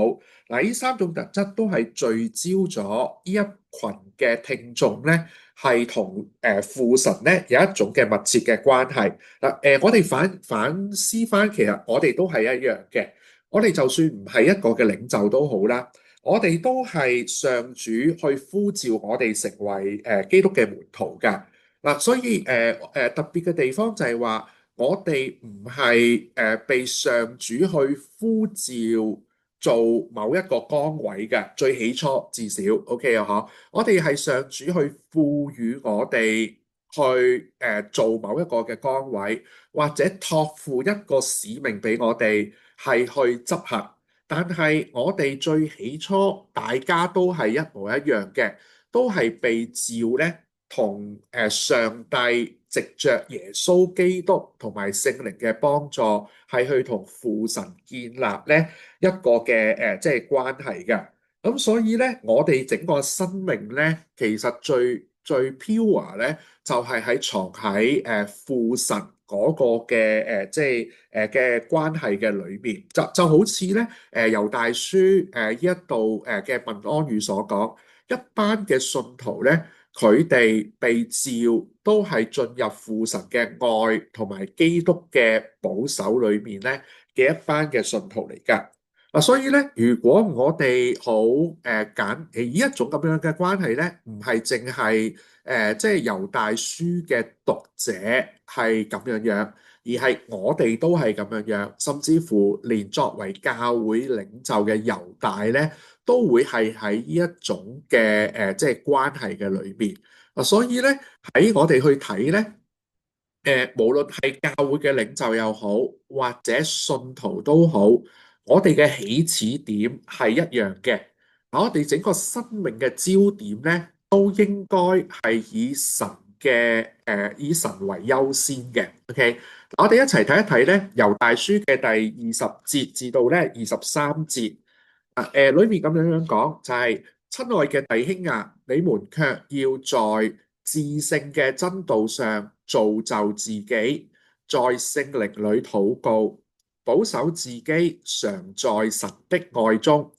嗱，呢三種特質都係聚焦咗呢一群嘅聽眾咧，係同父神咧有一種嘅密切嘅關係。嗱，我哋反思翻，其實我哋都係一樣嘅。我哋就算唔係一個嘅領袖都好啦，我哋都係上主去呼召我哋成為基督嘅門徒㗎。嗱，所以特別嘅地方就係話，我哋唔係被上主去呼召做某一個崗位嘅，最起初至少 OK 啊，嗬，我哋係上主去賦予我哋去做某一個嘅崗位，或者託付一個使命俾我哋係去執行。但係我哋最起初大家都係一模一樣嘅，都係被召咧。同上帝藉着耶穌基督同埋聖靈嘅幫助，係去同父神建立咧一個嘅即係關係嘅。咁所以咧，我哋整個生命咧，其實最 pure 咧，就係藏喺父神嗰個嘅即係嘅關係嘅裏面。就好似咧猶大書呢一度嘅問安語所講，一班嘅信徒咧。佢哋被召都係進入父神嘅愛同埋基督嘅保守裏面咧嘅一班嘅信徒嚟㗎。嗱，所以咧，如果我哋好以一種咁樣嘅關係咧，唔係淨係即係猶大書嘅讀者係咁樣樣，而係我哋都係咁樣樣，甚至乎連作為教會領袖嘅猶大咧。都會係喺呢一種嘅即係關係嘅裏邊啊，所以咧喺我哋去睇咧，無論係教會嘅領袖又好，或者信徒都好，我哋嘅起始點係一樣嘅。我哋整個生命嘅焦點咧，都應該係以神為優先嘅。OK，我哋一齊睇一睇咧，猶大書嘅第20節至到咧23節。裏面咁樣講就係、親愛嘅弟兄啊，你們卻要在至聖嘅真道上造就自己，在聖靈裏禱告，保守自己常在神的愛中，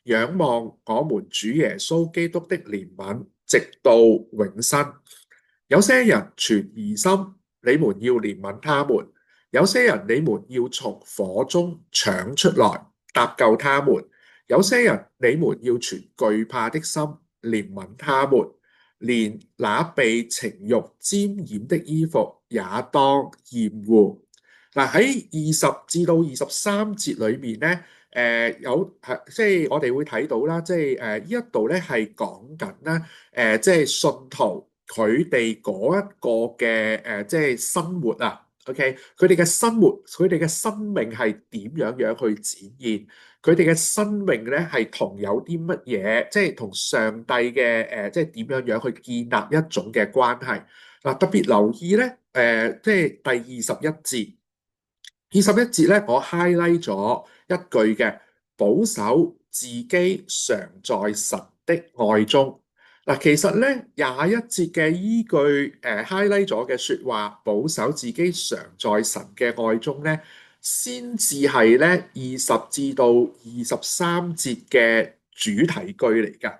仰望我們主耶穌基督的憐憫，直到永生。有些人存疑心，你們要憐憫他們；有些人你們要從火中搶出來，搭救他們。有些人你們要存懼怕的心憐憫他們，連那被情欲沾染的衣服也當厭惡。嗱，喺20至到23節裏面咧，即係我哋會睇到啦，即係呢一度咧係講緊啦，即係信徒佢哋嗰一個嘅即係生活啊。OK，佢哋嘅生活，佢哋嘅生命係點樣樣去展現？佢哋嘅生命咧係同有啲乜嘢，即係同上帝嘅即係點樣樣去建立一種嘅關係。嗱，特別留意咧，即係第21節，21節咧，我 highlight 咗一句嘅，保守自己常在神的愛中。嗱，其實咧21節嘅依句highlight 咗嘅説話，保守自己常在神嘅愛中咧，先至係咧20至到23節嘅主題句嚟㗎。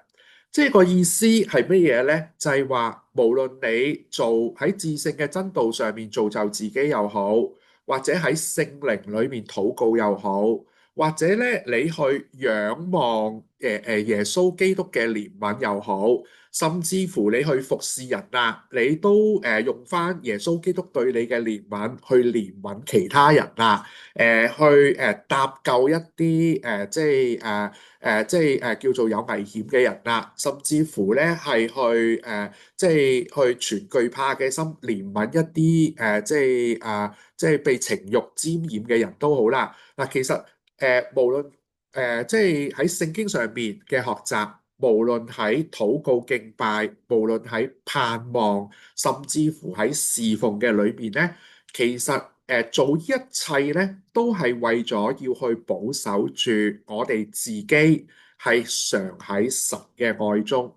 即係個意思係乜嘢咧？就係話，無論你做喺至聖嘅真道上面造就自己又好，或者喺聖靈裏面禱告又好，或者咧你去仰望耶穌基督嘅憐憫又好，甚至乎你去服侍人啊，你都用翻耶穌基督對你嘅憐憫去憐憫其他人啊，去搭救一啲即係叫做有危險嘅人啦，甚至乎咧係去即係去存懼怕嘅心憐憫一啲即係被情慾沾染嘅人都好啦。嗱，其實無論即係喺聖經上邊嘅學習，無論喺禱告敬拜，無論喺盼望，甚至乎喺侍奉嘅裏面咧，其實做一切咧，都係為咗要去保守住我哋自己係常喺神嘅愛中。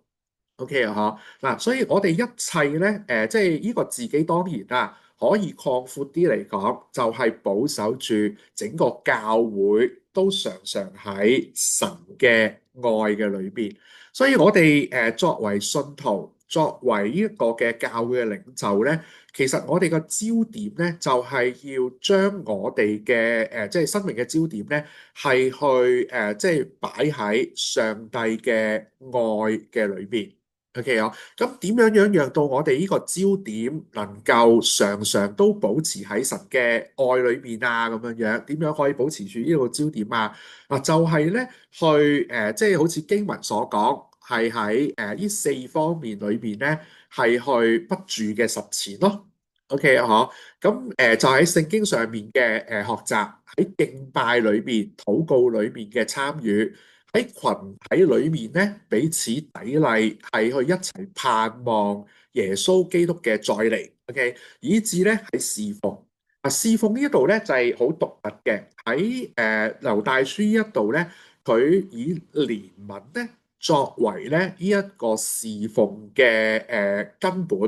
OK 啊，嗬嗱，所以我哋一切咧，即係呢個自己當然啦，可以擴闊啲嚟講，就係保守住整個教會都常常喺神嘅愛嘅裏邊。所以我哋作為信徒，作為呢一個嘅教會嘅領袖咧，其實我哋個焦點咧就係要將我哋嘅即係生命嘅焦點咧，係去即係擺喺上帝嘅愛嘅裏邊。OK 啊，咁點樣讓到我哋呢個焦點能夠常常都保持喺神嘅愛裏邊啊？咁樣樣點樣可以保持住呢個焦點啊？啊，就係咧去即係好似經文所講，係喺呢四方面裏邊咧，係去不住嘅實踐咯。OK 啊，嗬，咁就喺聖經上面嘅學習，喺敬拜裏邊、禱告裏邊嘅參與。喺群體裏面咧，彼此砥礪，係去一齊盼望耶穌基督嘅再嚟，OK，以至咧喺侍奉。啊，侍奉呢一度咧就係好獨特嘅。喺猶大書呢一度咧，佢以憐憫咧作為咧呢一個侍奉嘅根本。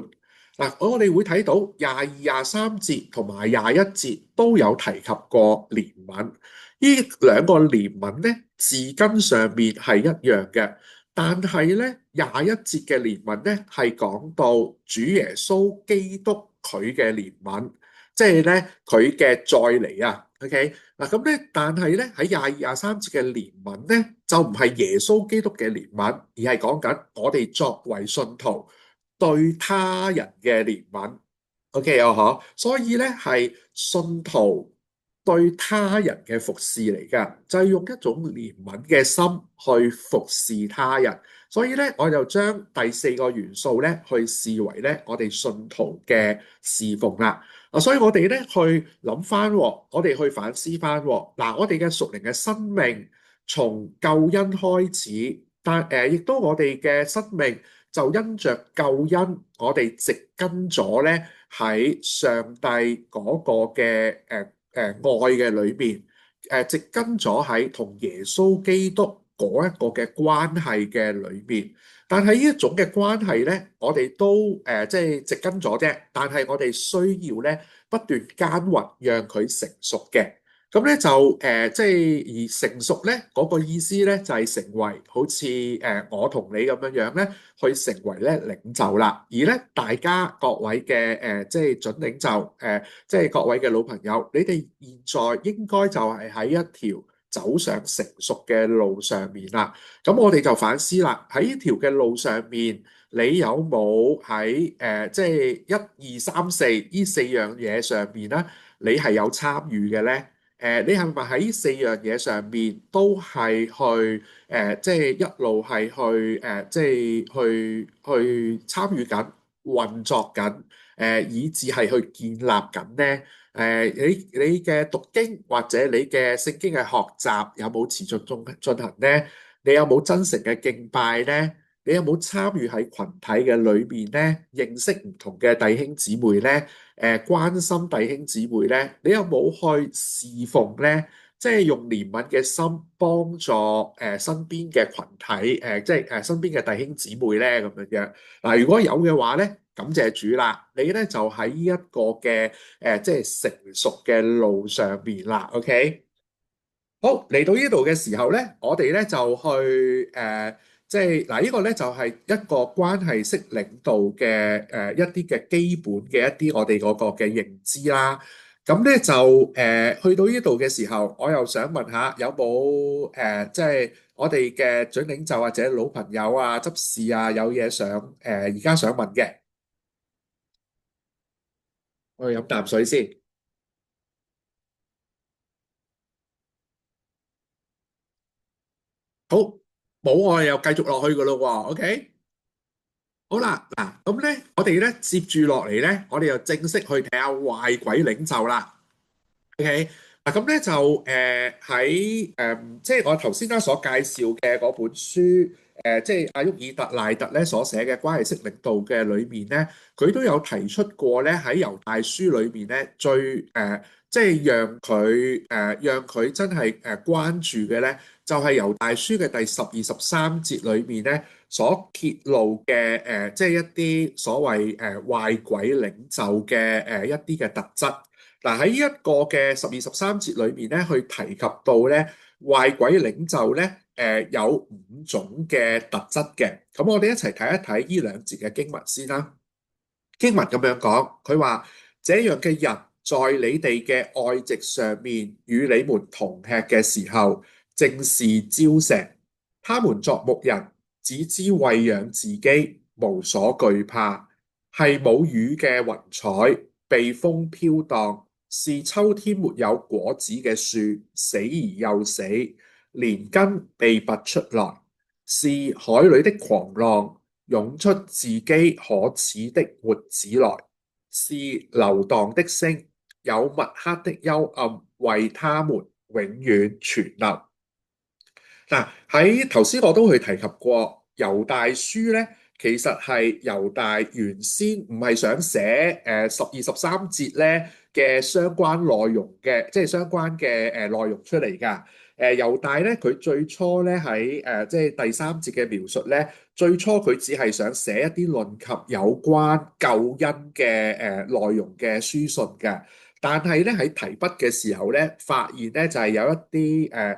嗱，我哋會睇到22、23節同埋21節都有提及過憐憫。呢兩個憐憫咧，字根上面係一樣嘅，但係咧21節嘅憐憫咧係講到主耶穌基督佢嘅憐憫，即係咧佢嘅再嚟啊。OK 嗱，咁咧，但係咧喺22、23節嘅憐憫咧就唔係耶穌基督嘅憐憫，而係講緊我哋作為信徒對他人嘅憐憫。OK 啊，嗬，所以咧係信徒對他人嘅服侍嚟噶，就係用一種憐憫嘅心去服侍他人。所以咧，我就將第四個元素咧去視為咧我哋信徒嘅侍奉啦。啊，所以我哋咧去諗翻，我哋去反思翻。嗱，我哋嘅屬靈嘅生命從救恩開始，但亦都我哋嘅生命就因着救恩，我哋植根咗咧喺上帝嗰個嘅愛嘅裏邊，植根咗喺同耶穌基督嗰一個嘅關係嘅裏邊。但係呢一種嘅關係咧，我哋都即係植根咗啫。但係我哋需要咧不斷耕耘，讓佢成熟嘅。咁咧就即係而成熟咧嗰個意思咧，就係成為好似我同你咁樣樣咧，去成為咧領袖啦。而咧大家各位嘅即係準領袖即係各位嘅老朋友，你哋現在應該就係喺一條走上成熟嘅路上面啦。咁我哋就反思啦，喺呢條嘅路上面，你有冇喺即係1、2、3、4呢四樣嘢上面咧，你係有參與嘅咧？你係咪喺呢四樣嘢上面都係去即係一路係去即係去參與緊、運作緊，以至係去建立緊呢？你嘅讀經或者你嘅聖經嘅學習有冇持續進行呢？你有冇真誠嘅敬拜呢？你有冇參與喺群體嘅裏邊呢？認識唔同嘅弟兄姊妹呢？關心弟兄姊妹呢？你有冇去侍奉呢？即係用憐憫嘅心幫助身邊嘅群體即係身邊嘅弟兄姊妹呢？咁樣樣嗱，如果有嘅話呢，感謝主啦，你呢就喺呢一個嘅即係成熟嘅路上邊啦。OK。好，嚟到呢度嘅時候呢，我哋呢就去即係嗱，呢個呢就係一個關係式領導嘅一啲嘅基本嘅一啲我哋嗰個嘅認知啦。咁呢就去到呢度嘅時候，我又想問下有冇即係我哋嘅準領袖或者老朋友啊、執事啊，有嘢想而家想問嘅，我哋飲啖水先。好，冇我哋又繼續落去噶咯喎，OK？好啦，嗱，咁咧，我哋咧接住落嚟咧，我哋就正式去睇下壞鬼領袖啦。OK，嗱，咁咧就喺即係我頭先咧所介紹嘅嗰本書，即係阿沃爾特賴特咧所寫嘅關係式領導嘅裏面咧，佢都有提出過咧喺猶大書裏面咧最即係讓佢真係關注嘅咧，就係猶大書嘅第12、13節裏面咧。所揭露嘅即係一啲所謂壞鬼領袖嘅一啲嘅特質。嗱，喺呢一個嘅12、13節裏面咧，去提及到咧壞鬼領袖咧有5種嘅特質嘅。咁我哋一齊睇一睇呢兩節嘅經文先啦。經文咁樣講，佢話：這樣嘅人在你哋嘅愛席上面與你們同吃嘅時候，正是礁石。他們作牧人，只知餵養自己，無所懼怕，係冇雨嘅雲彩，被風飄蕩，是秋天沒有果子嘅樹，死而又死，連根被拔出來，是海裏的狂浪，湧出自己可恥的沫子來，是流蕩的星，有墨黑的幽暗為他們永遠存留。嗱，喺頭先我都去提及過，猶大書咧，其實係猶大原先唔係想寫12、13節咧嘅相關內容嘅，即係相關嘅內容出嚟㗎。猶大咧，佢最初咧喺即係第3節嘅描述咧，最初佢只係想寫一啲論及有關救恩嘅內容嘅書信嘅。但係咧喺提筆嘅時候咧，發現咧就係有一啲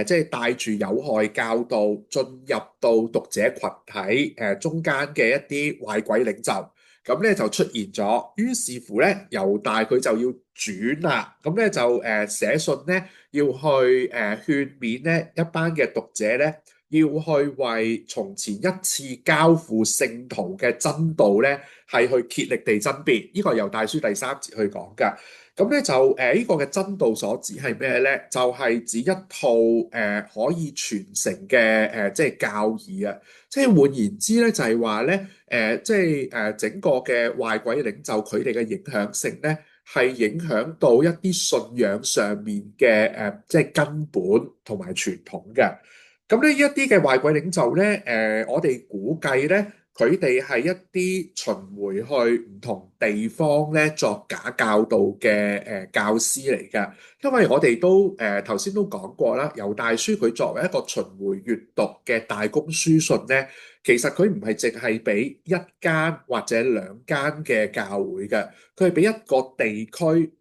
即係帶住有害教導進入到讀者群體中間嘅一啲壞鬼領袖，咁咧就出現咗。於是乎咧，猶大佢就要轉啦，咁咧就寫信咧要去勸勉咧一班嘅讀者咧，要去為從前一次交付聖徒嘅真道咧，係去竭力地爭辯。呢個係猶大書第3節去講㗎。咁咧就呢個嘅真道所指係咩咧？就係指一套可以傳承嘅即係教義啊！即係換言之咧，就係話咧即係整個嘅壞鬼領袖佢哋嘅影響性咧，係影響到一啲信仰上面嘅即係根本同埋傳統嘅。咁呢一啲嘅壞鬼領袖咧，我哋估計咧，佢哋係一啲巡迴去唔同地方咧作假教導嘅教師嚟㗎。因為我哋都頭先都講過啦，猶大書佢作為一個巡迴閱讀嘅大公書信咧，其實佢唔係淨係俾一間或者兩間嘅教會嘅，佢係俾一個地區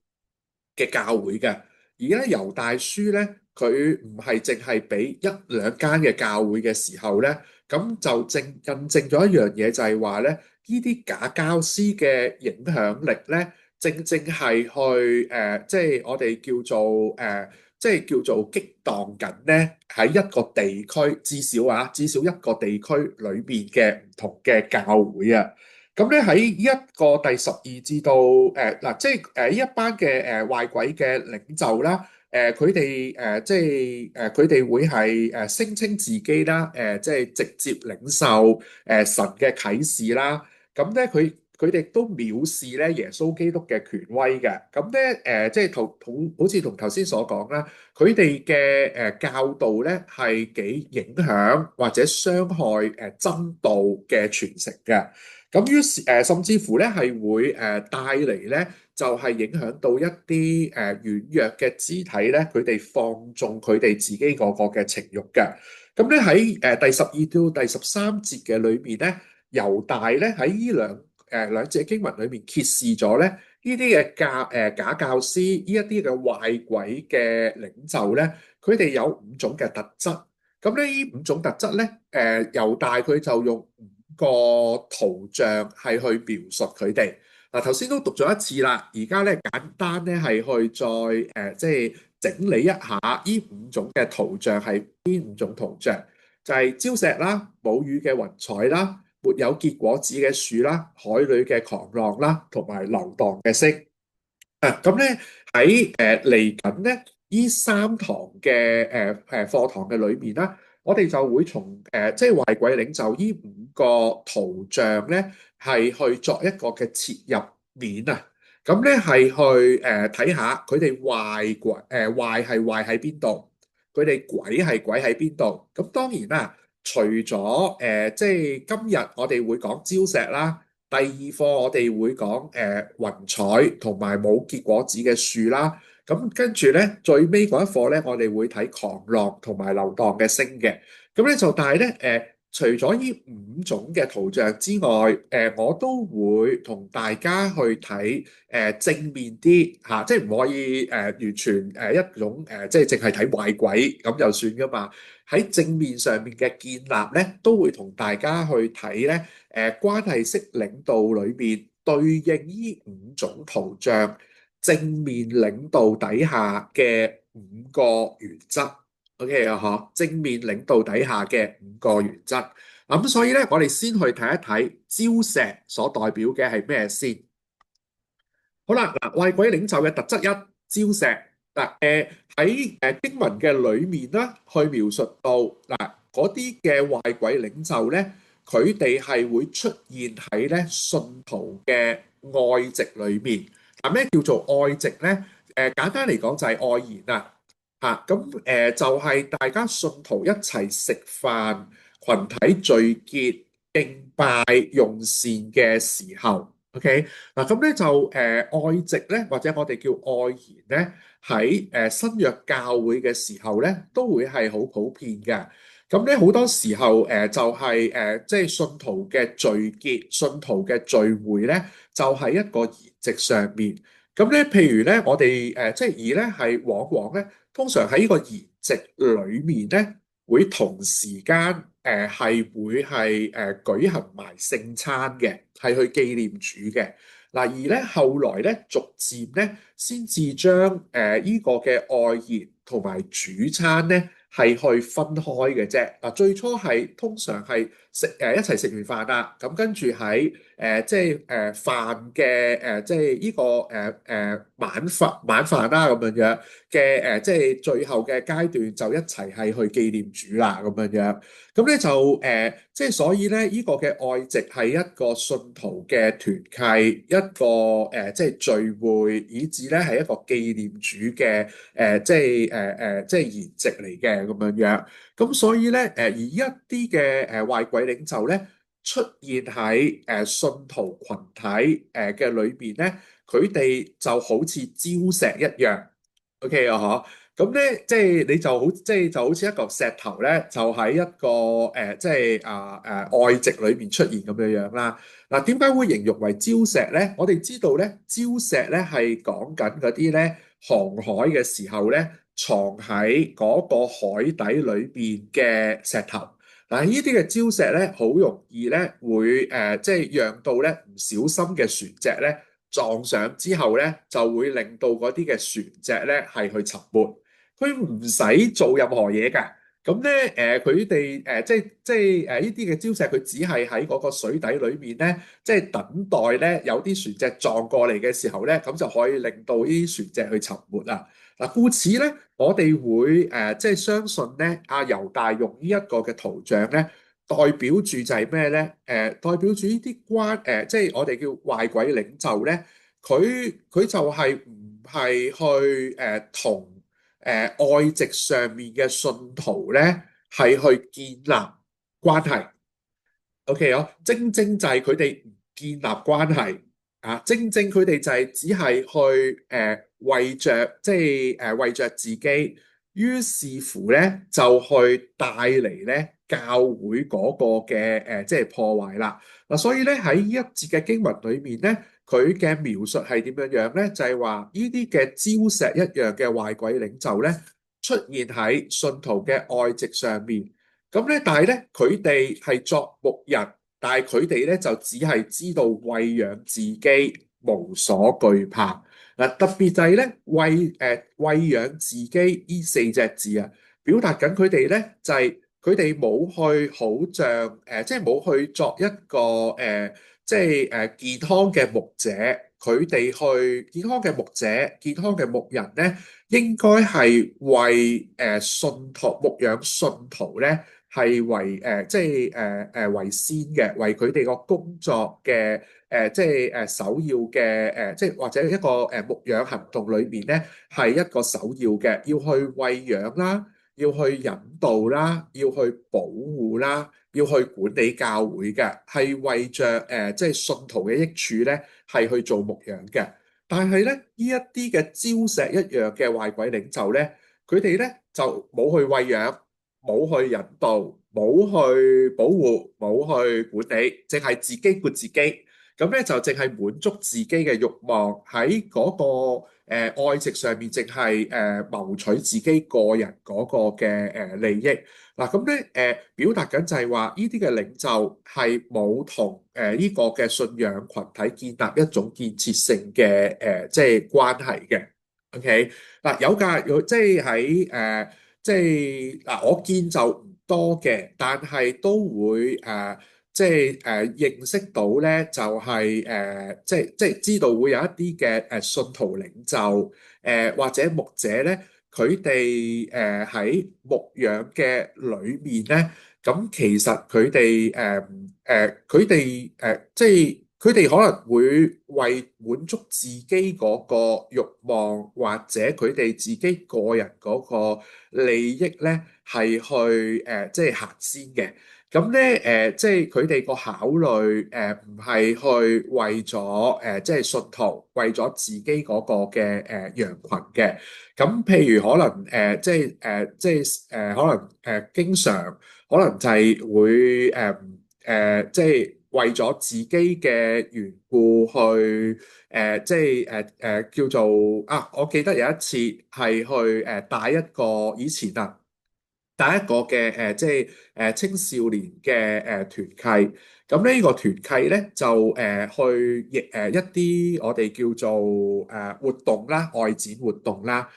嘅教會嘅。而家猶大書咧，佢唔係淨係俾一兩間嘅教會嘅時候咧，咁就印證咗一樣嘢，就係話咧，呢啲假教師嘅影響力咧，正正係去即係我哋叫做即係叫做激盪緊咧喺一個地區，至少一個地區裏邊嘅唔同嘅教會啊。咁咧喺呢一個第12至到嗱，即係呢一班嘅壞鬼嘅領袖啦，佢哋即係佢哋會係聲稱自己啦，即係直接領受神嘅啟示啦。咁咧佢哋都藐視咧耶穌基督嘅權威嘅。咁咧即係好似同頭先所講啦，佢哋嘅教導咧係幾影響或者傷害真道嘅傳承嘅。咁於是甚至乎咧係會帶嚟咧，就係影響到一啲軟弱嘅肢體咧，佢哋放縱佢哋自己嗰個嘅情慾嘅。咁咧喺第12到第13節嘅裏面咧，猶大咧喺呢兩節經文裏面揭示咗咧，呢啲嘅假教師，呢一啲嘅壞鬼嘅領袖咧，佢哋有5種嘅特質。咁呢5種特質咧，猶大佢就用個圖像係去描述佢哋。嗱，頭先都讀咗一次啦，而家咧簡單咧係去再即係整理一下呢5種嘅圖像係邊5種圖像，就係礁石啦、冇雨嘅雲彩啦、沒有結果子嘅樹啦、海裏嘅狂浪啦，同埋流蕩嘅星。咁咧喺嚟緊咧呢3堂嘅課堂嘅裏面啦，我哋就會從即係壞鬼領袖呢5個圖像咧，係去作一個嘅切入面啊。咁咧係去睇下佢哋壞係壞喺邊度，佢哋鬼係鬼喺邊度。咁當然啦，除咗即係今日我哋會講礁石啦。第2課我哋會講雲彩同埋冇結果子嘅樹啦，咁跟住咧最尾嗰一課咧，我哋會睇狂浪同埋流蕩嘅星嘅。咁咧就但係咧除咗呢五種嘅圖像之外，我都會同大家去睇正面啲嚇，即係唔可以完全一種即係淨係睇壞鬼咁就算噶嘛。喺正面上面嘅建立咧，都會同大家去睇咧關係式領導裏面對應呢五種圖像正面領導底下嘅五個原則。OK 啊，嗬，正面領導底下嘅五個原則。咁所以咧，我哋先去睇一睇礁石所代表嘅係咩先。好啦，嗱，壞鬼領袖嘅特質一，礁石嗱，喺經文嘅裏面啦，去描述到嗱嗰啲嘅壞鬼領袖咧，佢哋係會出現喺咧信徒嘅愛席裏面。嗱，咩叫做愛席咧？簡單嚟講就係愛筵啊。嚇咁就係大家信徒一齊食飯、群體聚結、敬拜、用膳嘅時候，OK 嗱咁咧就愛席咧，或者我哋叫愛筵咧，喺新約教會嘅時候咧，都會係好普遍嘅。咁咧好多時候就係即係信徒嘅聚結、信徒嘅聚會咧，就喺一個筵席上面。咁咧譬如咧，我哋即係而咧係往往咧。通常喺呢個筵席裏面咧，會同時間係會係舉行埋聖餐嘅，係去紀念主嘅。嗱而咧後來咧逐漸咧先至將呢個嘅愛宴同埋主餐咧係去分開嘅啫。嗱最初係通常係食一齊食完飯啦，咁跟住喺即係飯嘅即係呢個晚飯啦咁樣樣嘅即係最後嘅階段就一齊係去紀念主啦咁樣樣。咁咧就即係所以咧呢個嘅愛席係一個信徒嘅團契，一個即係聚會，以至咧係一個紀念主嘅即係即係筵席嚟嘅咁樣樣。咁所以咧而一啲嘅壞鬼領袖咧出現喺信徒群體嘅裏邊咧，佢哋就好似礁石一樣，OK 啊嗬。咁咧即係你就好，即係就好似一嚿石頭咧，就喺一個即係愛席裏面出現咁樣樣啦。嗱，點解會形容為礁石咧？我哋知道咧，礁石咧係講緊嗰啲咧航海嘅時候咧，藏喺嗰個海底裏邊嘅石頭。嗱，呢啲嘅礁石咧，好容易咧會即係讓到咧唔小心嘅船隻咧撞上之後咧，就會令到嗰啲嘅船隻咧係去沉沒。佢唔使做任何嘢㗎。咁咧佢哋即係呢啲嘅礁石，佢只係喺嗰個水底裏面咧，即係等待咧有啲船隻撞過嚟嘅時候咧，咁就可以令到呢啲船隻去沉沒啦。嗱，故此咧，我哋會即係相信咧，阿猶大用呢一個嘅圖像咧，代表住就係咩咧？代表住呢啲即係我哋叫壞鬼領袖咧，佢就係唔係去同愛席上面嘅信徒咧，係去建立關係。OK 哦，正正就係佢哋唔建立關係啊，正正佢哋就係只係去為着即係為着自己，於是乎咧就去帶嚟咧教會嗰個嘅即係破壞啦。嗱，所以咧喺呢一節嘅經文裏面咧，佢嘅描述係點樣樣咧？就係話呢啲嘅礁石一樣嘅壞鬼領袖咧，出現喺信徒嘅愛席上面。咁咧，但係咧，佢哋係作牧人，但係佢哋咧就只係知道餵養自己，無所懼怕。嗱，特別就係咧餵養自己呢四隻字啊，表達緊佢哋咧就係佢哋冇去好像即係冇去作一個即係健康嘅牧者。佢哋去健康嘅牧者、健康嘅牧人咧，應該係為信徒牧養信徒咧。係為即係為先嘅，為佢哋個工作嘅即係首要嘅即係或者一個牧養行動裏面咧，係一個首要嘅，要去餵養啦，要去引導啦，要去保護啦，要去管理教會嘅，係為着即係信徒嘅益處咧，係去做牧養嘅。但係咧，呢一啲嘅礁石一樣嘅壞鬼領袖咧，佢哋咧就冇去餵養。冇去引導，冇去保護，冇去管理，淨係自己顧自己。咁咧就淨係滿足自己嘅慾望，喺嗰個愛席上面，淨係謀取自己個人嗰個嘅利益。嗱咁咧表達緊就係話，呢啲嘅領袖係冇同呢個嘅信仰群體建立一種建設性嘅即係關係嘅。OK 嗱有㗎，即係喺即係嗱我見就唔多嘅，但係都會即係認識到咧，就係即係知道會有一啲嘅信徒領袖或者牧者咧，佢哋喺牧養嘅裏面咧，咁其實佢哋佢哋即係佢哋可能會為滿足自己嗰個慾望，或者佢哋自己個人嗰個利益咧，係去即係行先嘅。咁咧即係佢哋個考慮唔係去為咗即係信徒，為咗自己嗰個嘅羊群嘅。咁譬如可能即係可能經常可能就係會即係為咗自己嘅緣故去即係叫做啊，我記得有一次係去帶一個以前啊。第一個嘅即係青少年嘅團契，咁呢個團契咧就去一啲我哋叫做活動啦，外展活動啦，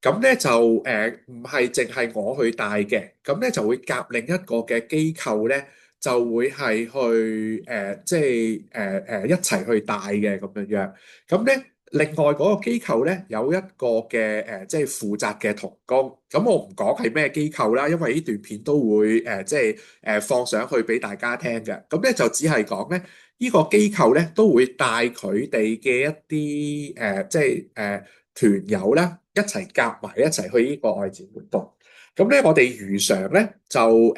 咁咧就唔係淨係我去帶嘅，咁咧就會夾另一個嘅機構咧，就會係去即係一齊去帶嘅咁樣樣，咁咧。另外嗰個機構咧有一個嘅即係負責嘅同工，咁我唔講係咩機構啦，因為呢段片都會即係放上去俾大家聽嘅。咁咧就只係講咧，呢個機構咧都會帶佢哋嘅一啲即係團友啦，一齊夾埋一齊去呢個外展活動。咁咧我哋如常咧就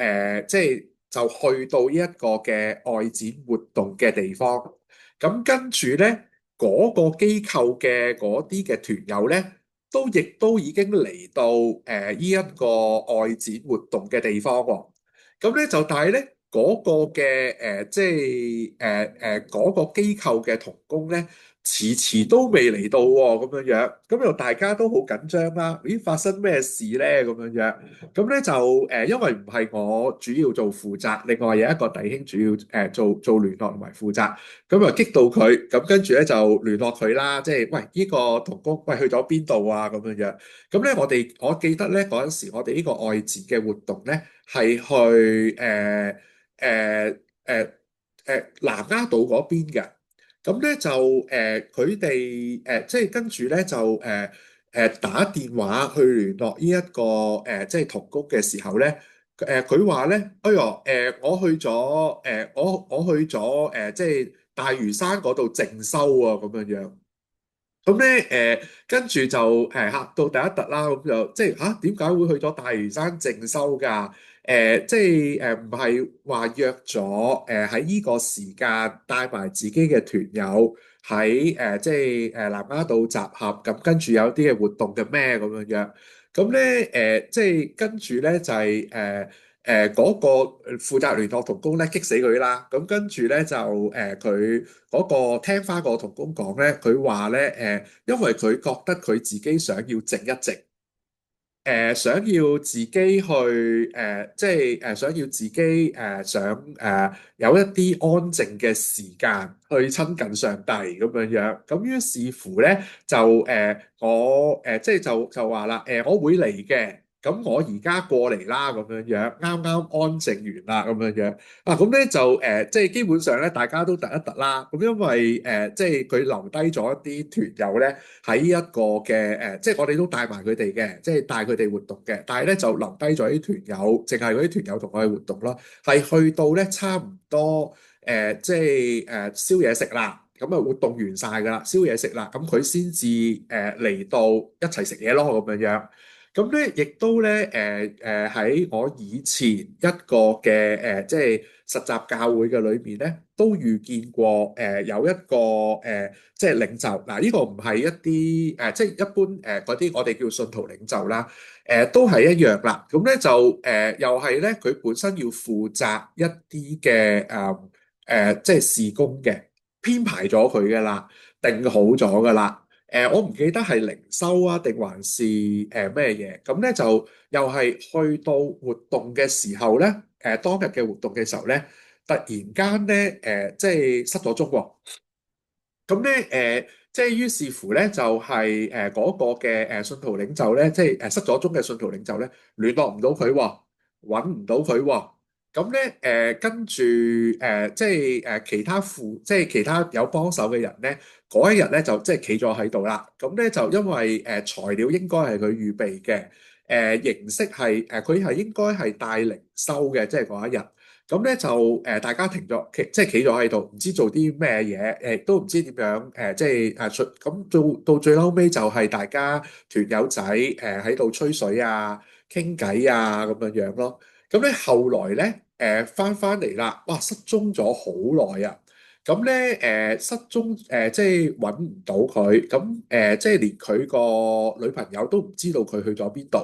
即係就去到呢一個嘅外展活動嘅地方，咁跟住咧。嗰個機構嘅嗰啲嘅團友咧，亦都已經嚟到呢一個外展活動嘅地方喎。咁咧就但係咧嗰個嘅即係嗰個機構嘅同工咧，遲遲都未嚟到喎，咁樣樣。咁又大家都好緊張啦。咦，發生咩事咧？咁樣樣。咁咧就因為唔係我主要做負責，另外有一個弟兄主要做聯絡同埋負責。咁啊激到佢，咁跟住咧就聯絡佢啦，即係喂呢個同工，喂去咗邊度啊？咁樣樣，咁咧我記得咧嗰陣時，我哋呢個外展嘅活動咧係去南丫島嗰邊嘅，咁咧就佢哋即係跟住咧就打電話去聯絡呢一個即係同工嘅時候咧。佢話咧，哎唷，我去咗，我去咗，即係大嶼山嗰度靜修啊，咁樣樣。咁咧，跟住就嚇到第一突啦，咁就即係嚇點解會去咗大嶼山靜修㗎？即係唔係話約咗喺呢個時間帶埋自己嘅團友喺即係南丫島集合，咁跟住有啲嘅活動嘅咩咁樣樣？咁咧即係跟住咧就係嗰個負責聯絡同工咧激死佢啦，咁跟住咧就佢嗰個聽翻個同工講咧，佢話咧因為佢覺得佢自己想要靜一靜，想要自己去即係想要自己想有一啲安靜嘅時間去親近上帝咁樣樣，咁於是乎咧就我即係就話啦，我會嚟嘅。咁我而家過嚟啦，咁樣樣，啱啱安靜完啦，咁樣樣啊，咁咧就即係基本上咧，大家都突一突啦。咁因為即係佢留低咗一啲團友咧，喺一個嘅即係我哋都帶埋佢哋嘅，即係帶佢哋活動嘅。但係咧就留低咗啲團友，淨係嗰啲團友同我哋活動咯。係去到咧差唔多即係燒嘢食啦。咁啊活動完晒㗎啦，燒嘢食啦，咁佢先至嚟到一齊食嘢咯，咁樣樣。咁咧，亦都咧，喺我以前一個嘅即係實習教會嘅裏面咧，都遇見過有一個即係領袖。嗱，呢個唔係一啲即係一般嗰啲我哋叫信徒領袖啦，都係一樣啦。咁咧就又係咧，佢本身要負責一啲嘅即係事工嘅，編排咗佢噶啦，定好咗噶啦。我唔記得係靈修啊，定還是咩嘢？咁咧就又係去到活動嘅時候咧，當日嘅活動嘅時候咧，突然間咧，即係失咗蹤喎。咁咧即係於是乎咧，就係嗰個嘅信徒領袖咧，即係失咗蹤嘅信徒領袖咧，聯絡唔到佢喎，揾唔到佢喎。咁咧跟住即係即係其他有幫手嘅人咧，嗰一日咧就即係企咗喺度啦。咁咧就因為材料應該係佢預備嘅，形式係佢係應該係帶靈修嘅，即係嗰一日。咁咧就大家停咗，即係企咗喺度，唔知做啲咩嘢，都唔知點樣，即係咁到最嬲尾就係大家團友仔喺度吹水啊、傾偈啊咁樣樣咯。咁咧後來咧翻嚟啦，哇失蹤咗好耐啊！咁咧失蹤即係揾唔到佢，咁即係連佢個女朋友都唔知道佢去咗邊度。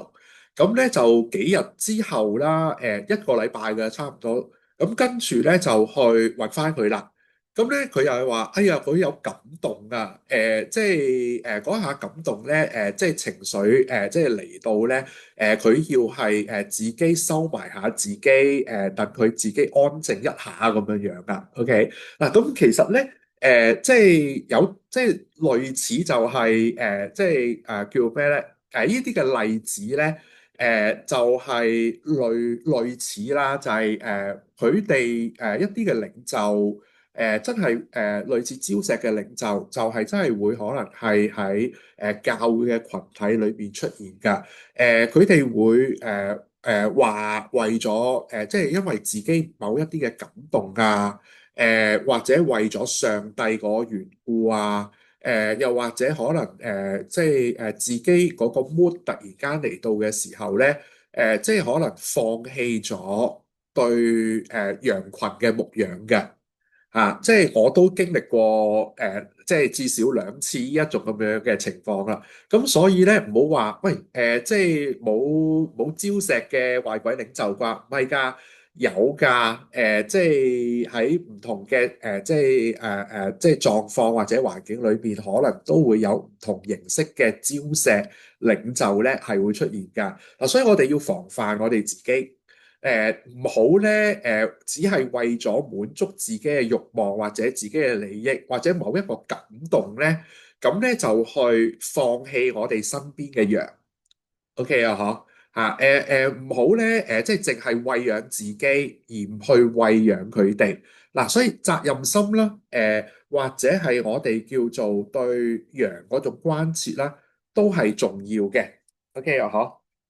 咁咧就幾日之後啦，一個禮拜嘅差唔多，咁跟住咧就去揾翻佢啦。咁咧佢又係話：哎呀，佢有感動啊！即係嗰下感動咧，即係情緒即係嚟到咧，佢要係自己收埋下自己，等佢自己安靜一下咁樣樣噶。OK，嗱咁其實咧，即係有即係類似就係即係叫咩咧？呢啲嘅例子咧。就係類似啦，就係佢哋一啲嘅領袖，真係類似礁石嘅領袖，就係真係會可能係喺教會嘅群體裏邊出現㗎。佢哋會話為咗即係因為自己某一啲嘅感動啊，或者為咗上帝嗰個緣故啊。又或者可能即係自己嗰個 mood 突然間嚟到嘅時候咧，即係可能放棄咗對羊群嘅牧養嘅。即係我都經歷過即係至少兩次呢一種咁樣嘅情況啦。咁所以咧，唔好話喂即係冇礁石嘅壞鬼領袖啩？唔係㗎，有㗎。即係喺唔同嘅即係狀況或者環境裏邊，可能都會有唔同形式嘅礁石領袖咧，係會出現㗎。嗱，所以我哋要防範我哋自己。唔好咧，只係為咗滿足自己嘅慾望或者自己嘅利益或者某一個感動咧，咁咧就去放棄我哋身邊嘅羊。OK 啊，嗬嚇唔好咧即係淨係餵養自己而唔去餵養佢哋。嗱，所以責任心啦，或者係我哋叫做對羊嗰種關切啦，都係重要嘅。OK 啊，嗬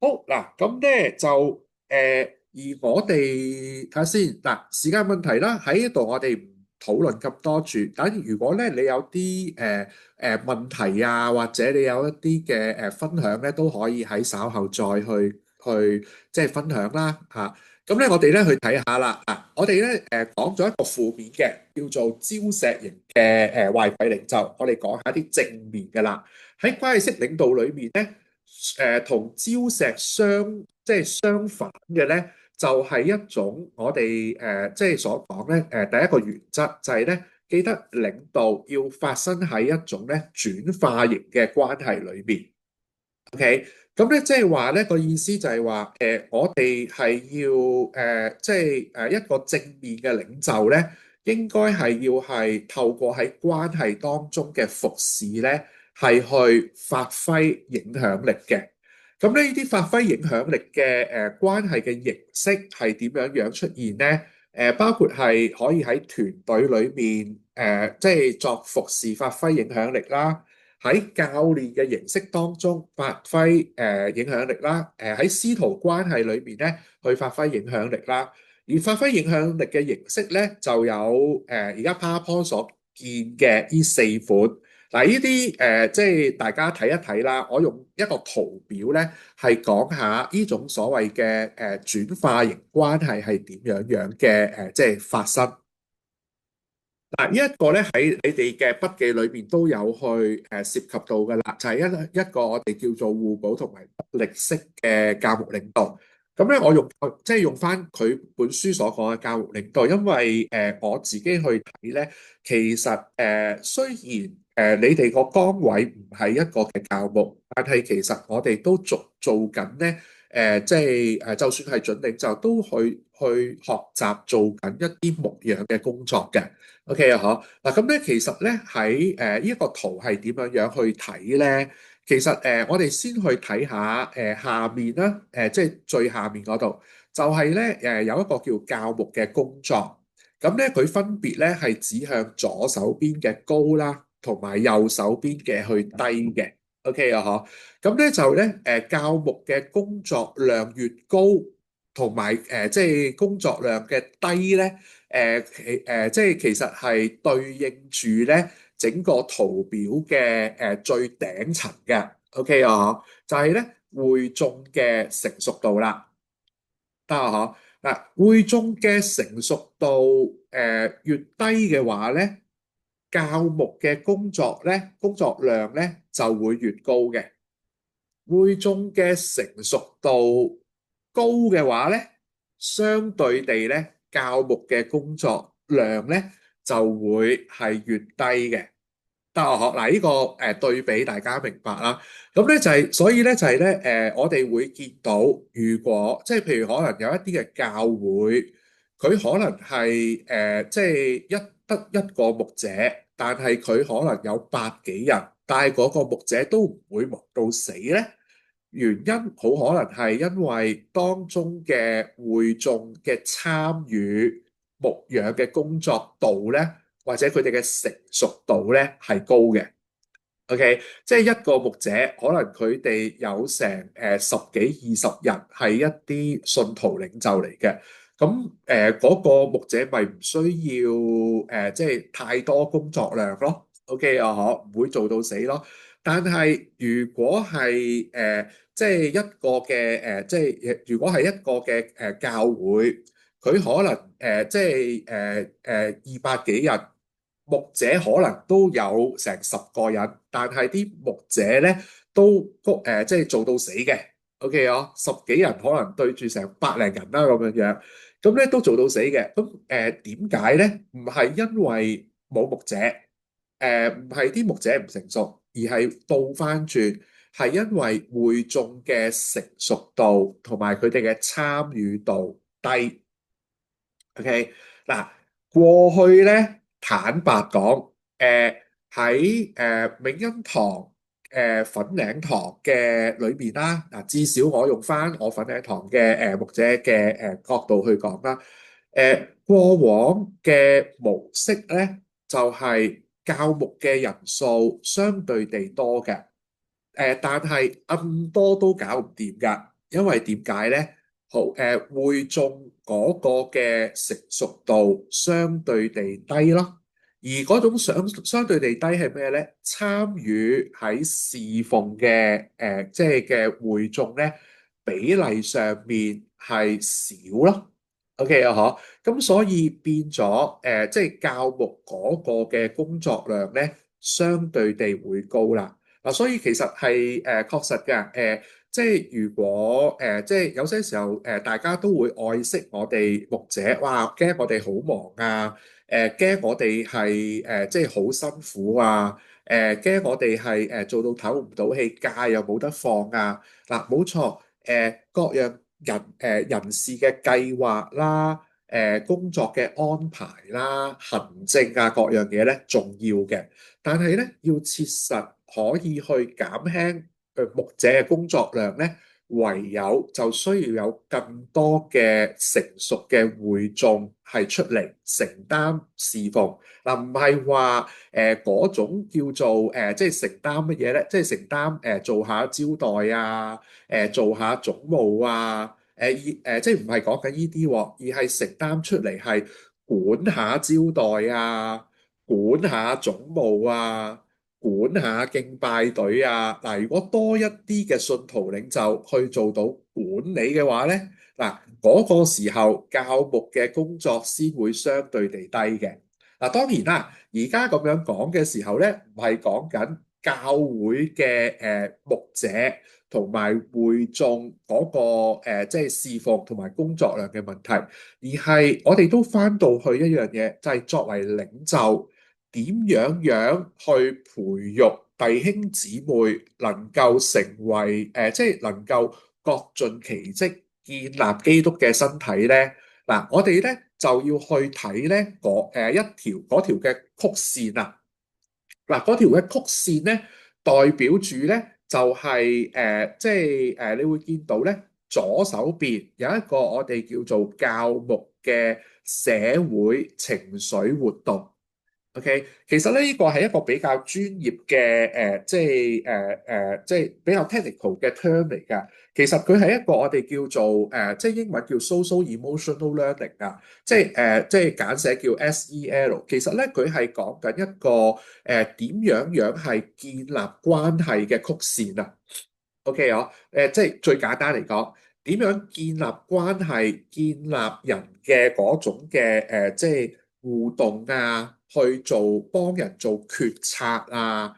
好嗱，咁咧就而我哋睇下先嗱，時間問題啦，喺呢度我哋唔討論咁多住。等如果咧你有啲問題啊，或者你有一啲嘅分享咧，都可以喺稍後再去即係分享啦嚇。咁咧我哋咧去睇下啦。我哋咧講咗一個負面嘅叫做礁石型嘅壞鬼領袖，我哋講下啲正面嘅啦。喺關係式領導裏面咧，同礁石即係相反嘅咧。就係一種我哋即係所講咧第一個原則就係咧，記得領導要發生喺一種咧轉化型嘅關係裏面。OK，咁咧即係話咧個意思就係話我哋係要即係一個正面嘅領袖咧，應該係要係透過喺關係當中嘅服侍咧，係去發揮影響力嘅。咁呢啲發揮影響力嘅關係嘅形式係點樣樣出現呢？包括係可以喺團隊裏面即係作服侍發揮影響力啦。喺教練嘅形式當中發揮影響力啦。喺師徒關係裏面咧去發揮影響力啦。而發揮影響力嘅形式咧就有而家 PowerPoint 所見嘅呢四款。嗱，呢啲即係大家睇一睇啦。我用一個圖表咧，係講下呢種所謂嘅轉化型關係係點樣樣嘅即係發生。嗱，呢一個咧喺你哋嘅筆記裏邊都有去涉及到㗎啦，就係一個我哋叫做互補同埋得力式嘅教牧領導。咁咧，我即係用翻佢本書所講嘅教牧領導，因為我自己去睇咧，其實雖然你哋個崗位唔係一個嘅教牧，但係其實我哋都做緊咧即係就算係準領袖都去學習做緊一啲牧養嘅工作嘅。OK 啊，嗬嗱，咁咧其實咧喺呢一個圖係點樣樣去睇咧？其實我哋先去睇下下面啦，即係最下面嗰度就係咧有一個叫教牧嘅工作，咁咧佢分別咧係指向左手邊嘅高啦，同埋右手邊嘅去低嘅。OK 啊，嗬，咁咧就咧教牧嘅工作量越高，同埋即係工作量嘅低咧。即係其實係對應住咧整個圖表嘅最頂層嘅，OK 啊，就係咧會眾嘅成熟度啦，得啊嗬嗱，會眾嘅成熟度越低嘅話咧，教牧嘅工作量咧就會越高嘅。會眾嘅成熟度高嘅話咧，相對地咧，教牧嘅工作量咧就會係越低嘅。得我學嗱，呢個對比大家明白啦。咁咧就係，所以咧就係咧我哋會見到，如果即係譬如可能有一啲嘅教會，佢可能係即係得一個牧者，但係佢可能有百幾人，但係嗰個牧者都唔會忙到死咧。原因好可能係因為當中嘅會眾嘅參與牧養嘅工作度咧，或者佢哋嘅成熟度咧係高嘅。OK，即係一個牧者，可能佢哋有成十幾20人係一啲信徒領袖嚟嘅。咁嗰個牧者咪唔需要即係太多工作量咯。OK 啊，嗬，唔會做到死咯。但係如果係即係一個嘅即係如果係一個嘅教會，佢可能即係200幾人。牧者可能都有成10個人，但係啲牧者咧都即係做到死嘅。OK 啊，十幾人可能對住成100零人啦咁樣樣，咁咧都做到死嘅。咁點解咧？唔係因為冇牧者，唔係啲牧者唔成熟，而係倒翻轉，係因為會眾嘅成熟度同埋佢哋嘅參與度低。OK，嗱，過去咧，坦白講，喺永恩堂、粉嶺堂嘅裏邊啦，嗱，至少我用翻我粉嶺堂嘅牧者嘅角度去講啦，過往嘅模式咧，就係教牧嘅人數相對地多嘅。但係咁多都搞唔掂㗎，因為點解呢？好，會眾嗰個嘅成熟度相對地低咯，而嗰種相對地低係咩呢？參與喺侍奉嘅即係嘅會眾呢，比例上面係少咯。OK 啊，嗬，咁所以變咗即係教牧嗰個嘅工作量呢，相對地會高啦。嗱，所以其實係確實嘅，即係如果即係有些時候大家都會愛惜我哋牧者，哇，驚我哋好忙啊，驚我哋係即係好辛苦啊，驚我哋係做到唞唔到氣，假又冇得放啊，嗱，冇錯，各樣人事嘅計劃啦，工作嘅安排啦，行政啊各樣嘢咧重要嘅。但係咧，要切實可以去減輕牧者嘅工作量咧，唯有就需要有更多嘅成熟嘅會眾係出嚟承擔侍奉。嗱，唔係話嗰種叫做即係承擔乜嘢咧？即係承擔做下招待啊，做下總務啊，即係唔係講緊呢啲喎，而係承擔出嚟係管下招待啊。管下總務啊，管下敬拜隊啊。嗱，如果多一啲嘅信徒領袖去做到管理嘅話咧，嗱，嗰個時候教牧嘅工作先會相對地低嘅。嗱，當然啦，而家咁樣講嘅時候咧，唔係講緊教會嘅牧者同埋會眾嗰個即係侍奉同埋工作量嘅問題，而係我哋都翻到去一樣嘢，就係作為領袖點樣去培育弟兄姊妹能夠成為即係能夠各盡其職，建立基督嘅身體呢。嗱，我哋咧就要去睇咧一條嘅曲線啊。嗱，嗰條嘅曲線咧，代表住咧就係即係你會見到咧左手邊有一個我哋叫做教牧嘅社會情緒活動。OK，其實咧呢個係一個比較專業嘅即係比較 technical 嘅 term 嚟㗎。其實佢係一個我哋叫做即係英文叫 social emotional learning 啊，即係簡寫叫 SEL。其實咧佢係講緊一個點樣係建立關係嘅曲線啊。OK 啊，即係最簡單嚟講，點樣建立關係、建立人嘅嗰種嘅即係互動啊，去做幫人做決策啊，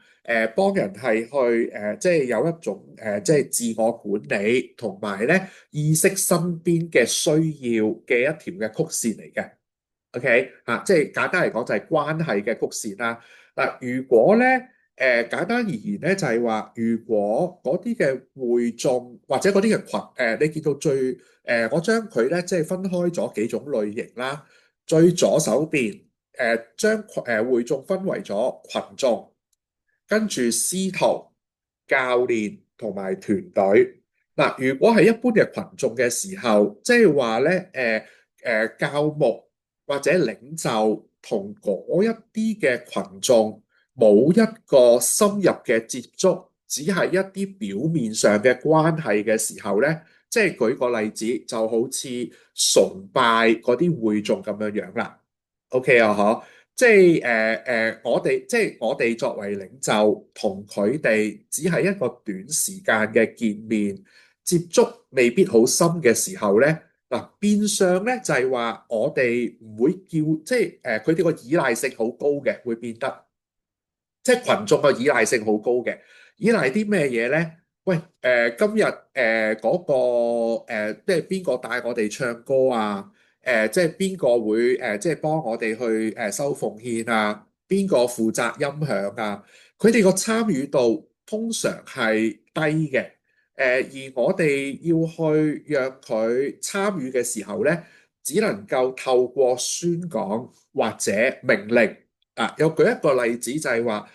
幫人係去即係有一種即係自我管理，同埋咧意識身邊嘅需要嘅一條嘅曲線嚟嘅。OK 啊，即係簡單嚟講就係關係嘅曲線啦。嗱，如果咧簡單而言咧，就係話，如果嗰啲嘅會眾或者嗰啲嘅群你見到我將佢咧即係分開咗幾種類型啦。最左手邊將會眾分為咗群眾，跟住師徒、教練同埋團隊。嗱，如果係一般嘅群眾嘅時候，即係話咧，教牧或者領袖同嗰一啲嘅群眾冇一個深入嘅接觸，只係一啲表面上嘅關係嘅時候咧，即係舉個例子，就好似崇拜嗰啲會眾咁樣樣啦。OK 啊，嗬。即係我哋作為領袖，同佢哋只係一個短時間嘅見面接觸，未必好深嘅時候咧，嗱，變相咧就係話我哋唔會叫，即係佢哋個依賴性好高嘅，會變得即係群眾個依賴性好高嘅。依賴啲咩嘢咧？喂，今日嗰個即係邊個帶我哋唱歌啊？即係邊個會即係幫我哋去收奉獻啊？邊個負責音響啊？佢哋個參與度通常係低嘅。而我哋要去讓佢參與嘅時候咧，只能夠透過宣講或者命令啊。又舉一個例子就係話，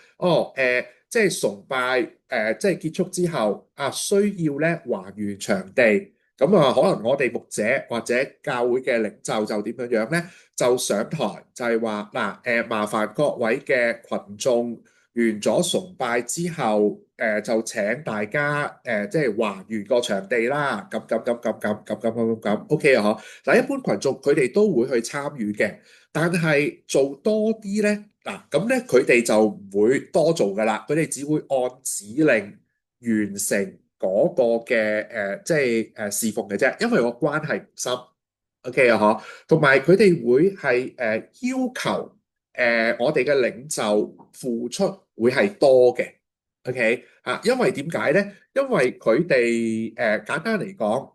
即係崇拜即係結束之後啊，需要咧還原場地。咁啊，可能我哋牧者或者教會嘅領袖就點樣樣咧，就上台就係話嗱，麻煩各位嘅群眾完咗崇拜之後，就請大家即係還原個場地啦。咁，OK 啊，嗬。嗱，一般群眾佢哋都會去參與嘅，但係做多啲咧，嗱咁咧佢哋就唔會多做噶啦，佢哋只會按指令完成嗰個嘅即係侍奉嘅啫，因為個關係唔深。OK 啊，嗬，同埋佢哋會係要求我哋嘅領袖付出會係多嘅。OK 啊，因為點解咧？因為佢哋簡單嚟講，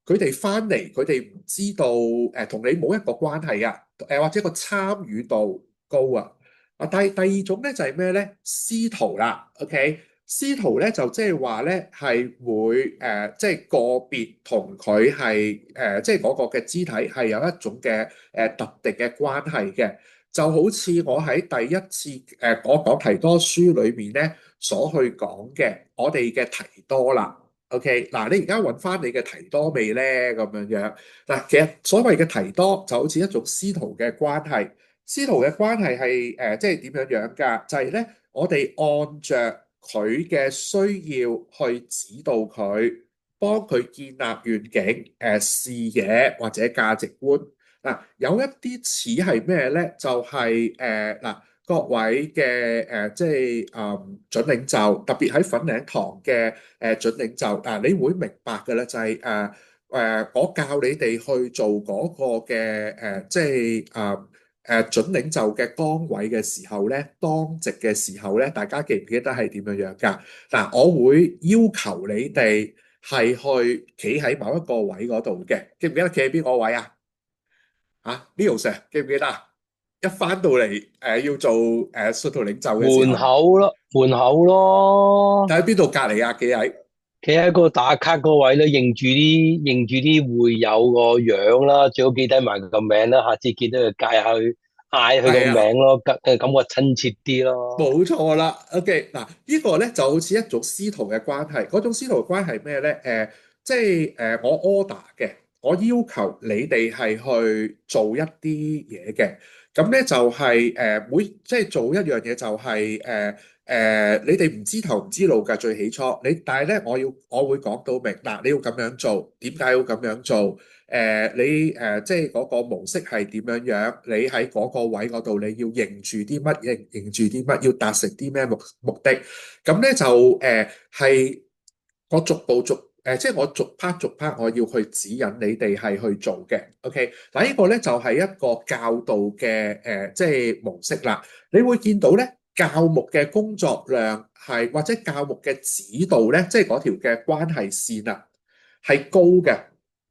佢哋翻嚟，佢哋唔知道同你冇一個關係啊，或者個參與度高啊。啊，第二種咧就係咩咧？師徒啦，OK。師徒咧就即係話咧係會即係個別同佢係即係嗰個嘅肢體係有一種嘅特定嘅關係嘅。就好似我喺第一次我講提多書裏面咧所去講嘅，我哋嘅提多啦。OK，嗱，你而家揾翻你嘅提多未咧？咁樣樣嗱，其實所謂嘅提多就好似一種師徒嘅關係。師徒嘅關係係即係點樣樣㗎？就係咧，我哋按着佢嘅需要去指導佢，幫佢建立願景、視野或者價值觀。嗱，有一啲似係咩咧？就係嗱，各位嘅即係準領袖，特別喺粉嶺堂嘅準領袖你會明白嘅咧，就係我教你哋去做嗰個嘅即係準領袖嘅崗位嘅時候咧，當值嘅時候咧，大家記唔記得係點樣樣㗎？嗱，我會要求你哋係去企喺某一個位嗰度嘅，記唔記得企喺邊個位啊？Leo Sir 記唔記得啊？一翻到嚟要做信徒領袖嘅時門候，口咯，門口咯，喺邊度隔離啊？企喺企喺個打卡嗰位咧，認住啲會友個樣啦，最好記低埋佢個名啦，下次見到佢嗌佢個係啊，名咯，感覺親切啲咯。冇錯啦。OK，嗱，呢個咧就好似一種師徒嘅關係。嗰種師徒嘅關係咩咧？即係我 order 嘅，我要求你哋係去做一啲嘢嘅。咁咧就係每即係做一樣嘢就係你哋唔知頭唔知路㗎最起初。但係咧我會講到明嗱，你要咁樣做，點解要咁樣做？你即係嗰個模式係點樣樣？你喺嗰個位嗰度，你要認住啲乜？認住啲乜？要達成啲咩目的？咁咧就係我逐步即係我逐 part 逐 part，我要去指引你哋係去做嘅。OK，嗱呢個咧就係一個教導嘅即係模式啦。你會見到咧，教牧嘅工作量係或者教牧嘅指導咧，即係嗰條嘅關係線啊，係高嘅。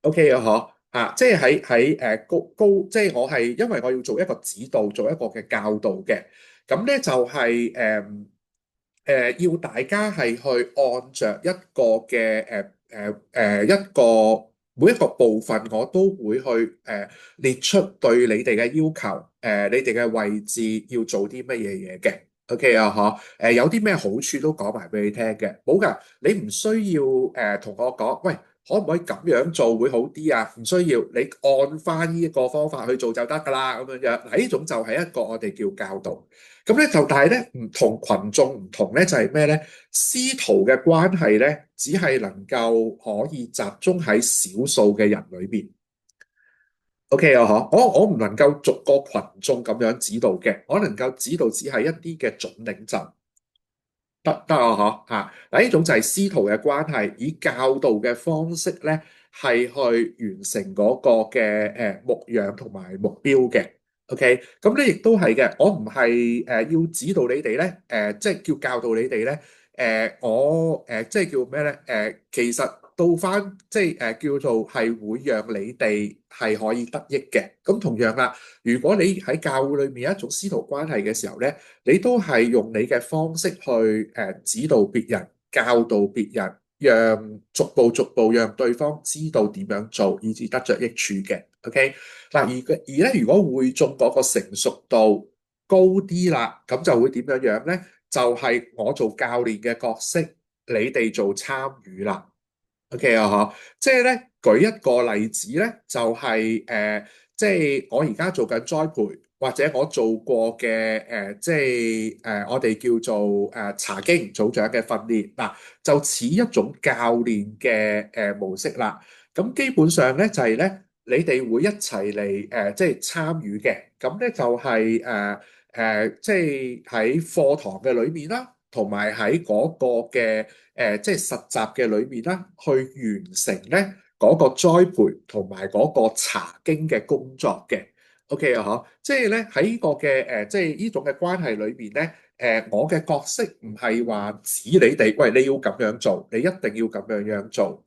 OK 啊，嗬即係喺高，即係我係因為我要做一個指導，做一個嘅教導嘅。咁咧就係要大家係去按着一個嘅一個每一個部分，我都會去列出對你哋嘅要求，你哋嘅位置要做啲乜嘢嘢嘅。OK 啊，嗬，有啲咩好處都講埋俾你聽嘅，冇㗎，你唔需要同我講，喂，可唔可以咁樣做會好啲啊？唔需要，你按翻呢一個方法去做就得㗎啦，咁樣樣。嗱，呢種就係一個我哋叫教導。咁咧就，但係咧唔同群眾唔同咧，就係咩咧？師徒嘅關係咧，只係能夠可以集中喺少數嘅人裏邊。OK 啊，嗬，我唔能夠逐個群眾咁樣指導嘅，我能夠指導只係一啲嘅準領袖。得啊，嗬嚇！嗱，呢種就係師徒嘅關係，以教導嘅方式咧，係去完成嗰個嘅牧養同埋目標嘅。OK，咁咧亦都係嘅。我唔係要指導你哋咧，即係叫教導你哋咧。我即係叫咩咧？其實到翻即係叫做係會讓你哋係可以得益嘅。咁同樣啦，如果你喺教會裏面有一種師徒關係嘅時候咧。你都係用你嘅方式去指導別人、教導別人，讓逐步讓對方知道點樣做，以至得着益處嘅。OK，嗱而咧，如果會眾嗰個成熟度高啲啦，咁就會點樣樣咧？就係我做教練嘅角色，你哋做參與啦。OK 啊，嗬，即係咧，舉一個例子咧，就係即係我而家做緊栽培，或者我做過嘅即係我哋叫做查經組長嘅訓練嗱，就似一種教練嘅模式啦。咁基本上咧就係咧，你哋會一齊嚟即係參與嘅，咁咧就係即係喺課堂嘅裏面啦，同埋喺嗰個嘅即係實習嘅裏面啦，去完成咧嗰個栽培同埋嗰個查經嘅工作嘅。OK 啊，嗬，即係咧喺呢個嘅即係呢種嘅關係裏面咧，我嘅角色唔係話指你哋，喂，你要咁樣做，你一定要咁樣樣做，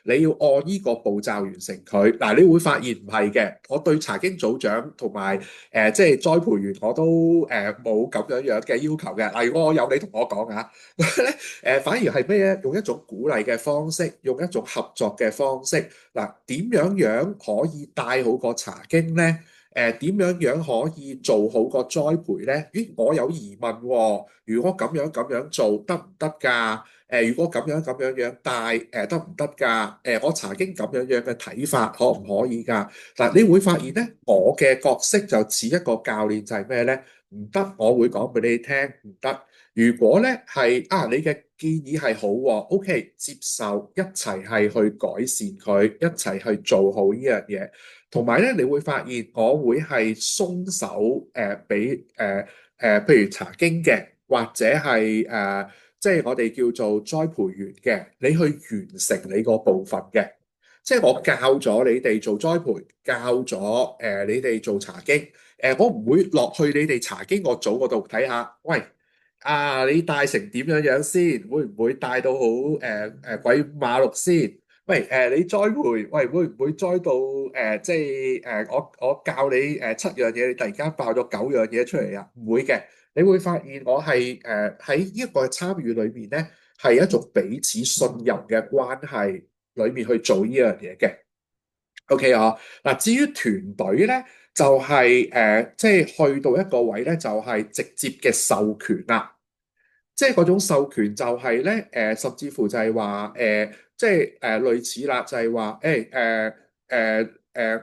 你要按呢個步驟完成佢。嗱，你會發現唔係嘅，我對查經組長同埋即係栽培員，我都冇咁樣樣嘅要求嘅。嗱，如果我有你同我講啊，咧反而係咩咧？用一種鼓勵嘅方式，用一種合作嘅方式。嗱，點樣樣可以帶好個查經咧？點樣樣可以做好個栽培呢？咦，我有疑問喎。如果咁樣做得唔得㗎？如果咁樣帶得唔得㗎？我查經咁樣樣嘅睇法可唔可以㗎？嗱，你會發現呢，我嘅角色就似一個教練，就係咩呢？唔得，我會講俾你聽，唔得。如果呢係你嘅建議係好喎，OK，接受，一齊係去改善佢，一齊去做好呢樣嘢。同埋咧，你會發現我會係鬆手俾譬如查經嘅，或者係即係我哋叫做栽培員嘅，你去完成你個部分嘅。即係我教咗你哋做栽培，教咗你哋做查經，我唔會落去你哋查經個組嗰度睇下，喂你帶成點樣樣先？會唔會帶到好鬼五馬六先？喂你栽培，喂會唔會栽到即係我教你7樣嘢，你突然間爆咗9樣嘢出嚟啊？唔會嘅，你會發現我係喺呢一個參與裏面咧，係一種彼此信任嘅關係裏面去做呢樣嘢嘅。OK 啊，嗱，至於團隊咧，就係即係去到一個位咧，就係直接嘅授權啦。即係嗰種授權就係咧，甚至乎就係話，即係類似啦，就係話，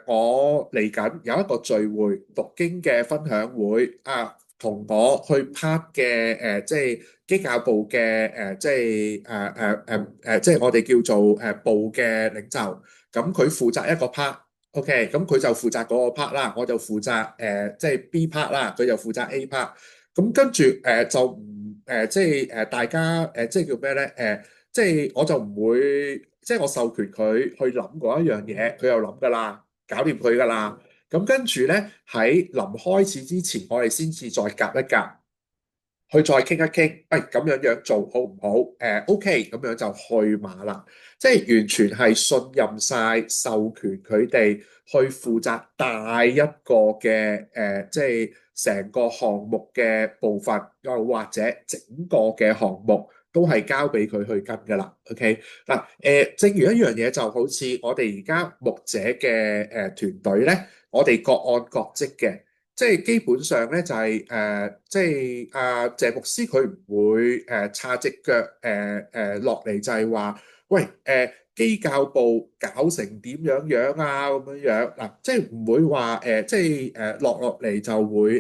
我嚟緊有一個聚會，讀經嘅分享會啊，同我去 part 嘅即係基教部嘅即係即係我哋叫做部嘅領袖，咁佢負責一個 part，OK，咁佢就負責嗰個 part 啦，我就負責即係 B part 啦，佢就負責 A part。咁跟住就唔即係大家即係叫咩咧？即係我就唔會即係我授權佢去諗嗰一樣嘢，佢又諗噶啦，搞掂佢噶啦。咁跟住咧喺臨開始之前，我哋先至再夾一夾。去再傾一傾，喂，咁樣樣做好唔好？OK，咁樣就去馬啦，即係完全係信任晒，授權佢哋去負責帶一個嘅即係成個項目嘅部分，又或者整個嘅項目都係交俾佢去跟噶啦。OK，嗱，正如一樣嘢就好似我哋而家牧者嘅團隊咧，我哋各按各職嘅。即係基本上咧，就係即係謝牧師佢唔會叉隻腳落嚟，就係話，喂基教部搞成點樣樣啊咁樣樣嗱，即係唔會話即係落嚟就會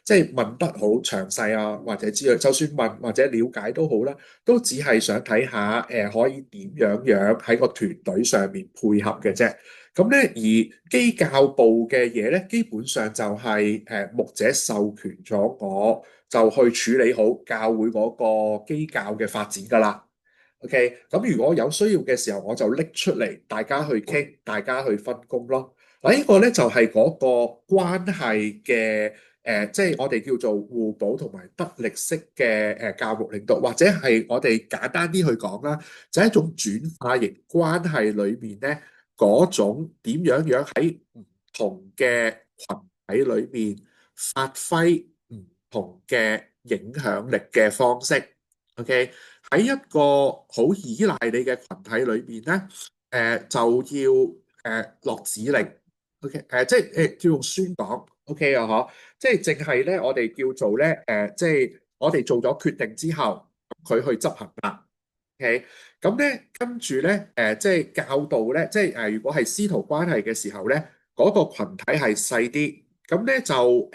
即係問得好詳細啊，或者之類，就算問或者了解都好啦，都只係想睇下可以點樣樣喺個團隊上面配合嘅啫。咁咧，而基教部嘅嘢咧，基本上就係牧者授權咗我，就去處理好教會嗰個基教嘅發展噶啦。OK，咁如果有需要嘅時候，我就拎出嚟，大家去傾，大家去分工咯。嗱，呢個咧就係嗰個關係嘅即係我哋叫做互補同埋得力式嘅教牧領導，或者係我哋簡單啲去講啦，就係一種轉化型關係裏面咧。嗰種點樣樣喺唔同嘅群體裏面發揮唔同嘅影響力嘅方式，OK？喺一個好依賴你嘅群體裏面咧，就要落指令，OK？即係叫做宣講，OK 啊，嗬？即係淨係咧，我哋叫做咧，即係我哋做咗決定之後，佢去執行啦。OK，咁咧跟住咧，即係教導咧，即係如果係師徒關係嘅時候咧，嗰個群體係細啲，咁咧就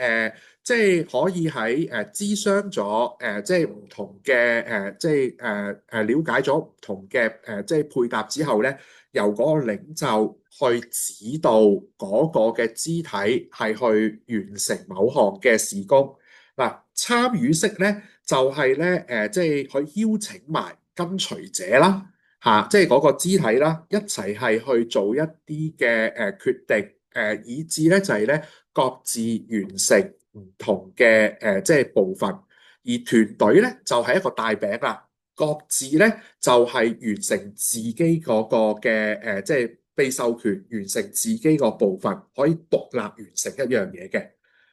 即係可以喺諮商咗即係唔同嘅即係了解咗唔同嘅即係配搭之後咧，由嗰個領袖去指導嗰個嘅肢體係去完成某項嘅事工。嗱，參與式咧就係咧即係去邀請埋跟隨者啦，即係嗰個肢體啦，一齊係去做一啲嘅決定，以至咧就係咧各自完成唔同嘅即係部分，而團隊咧就係一個大餅啦，各自咧就係完成自己嗰個嘅即係被授權完成自己個部分，可以獨立完成一樣嘢嘅。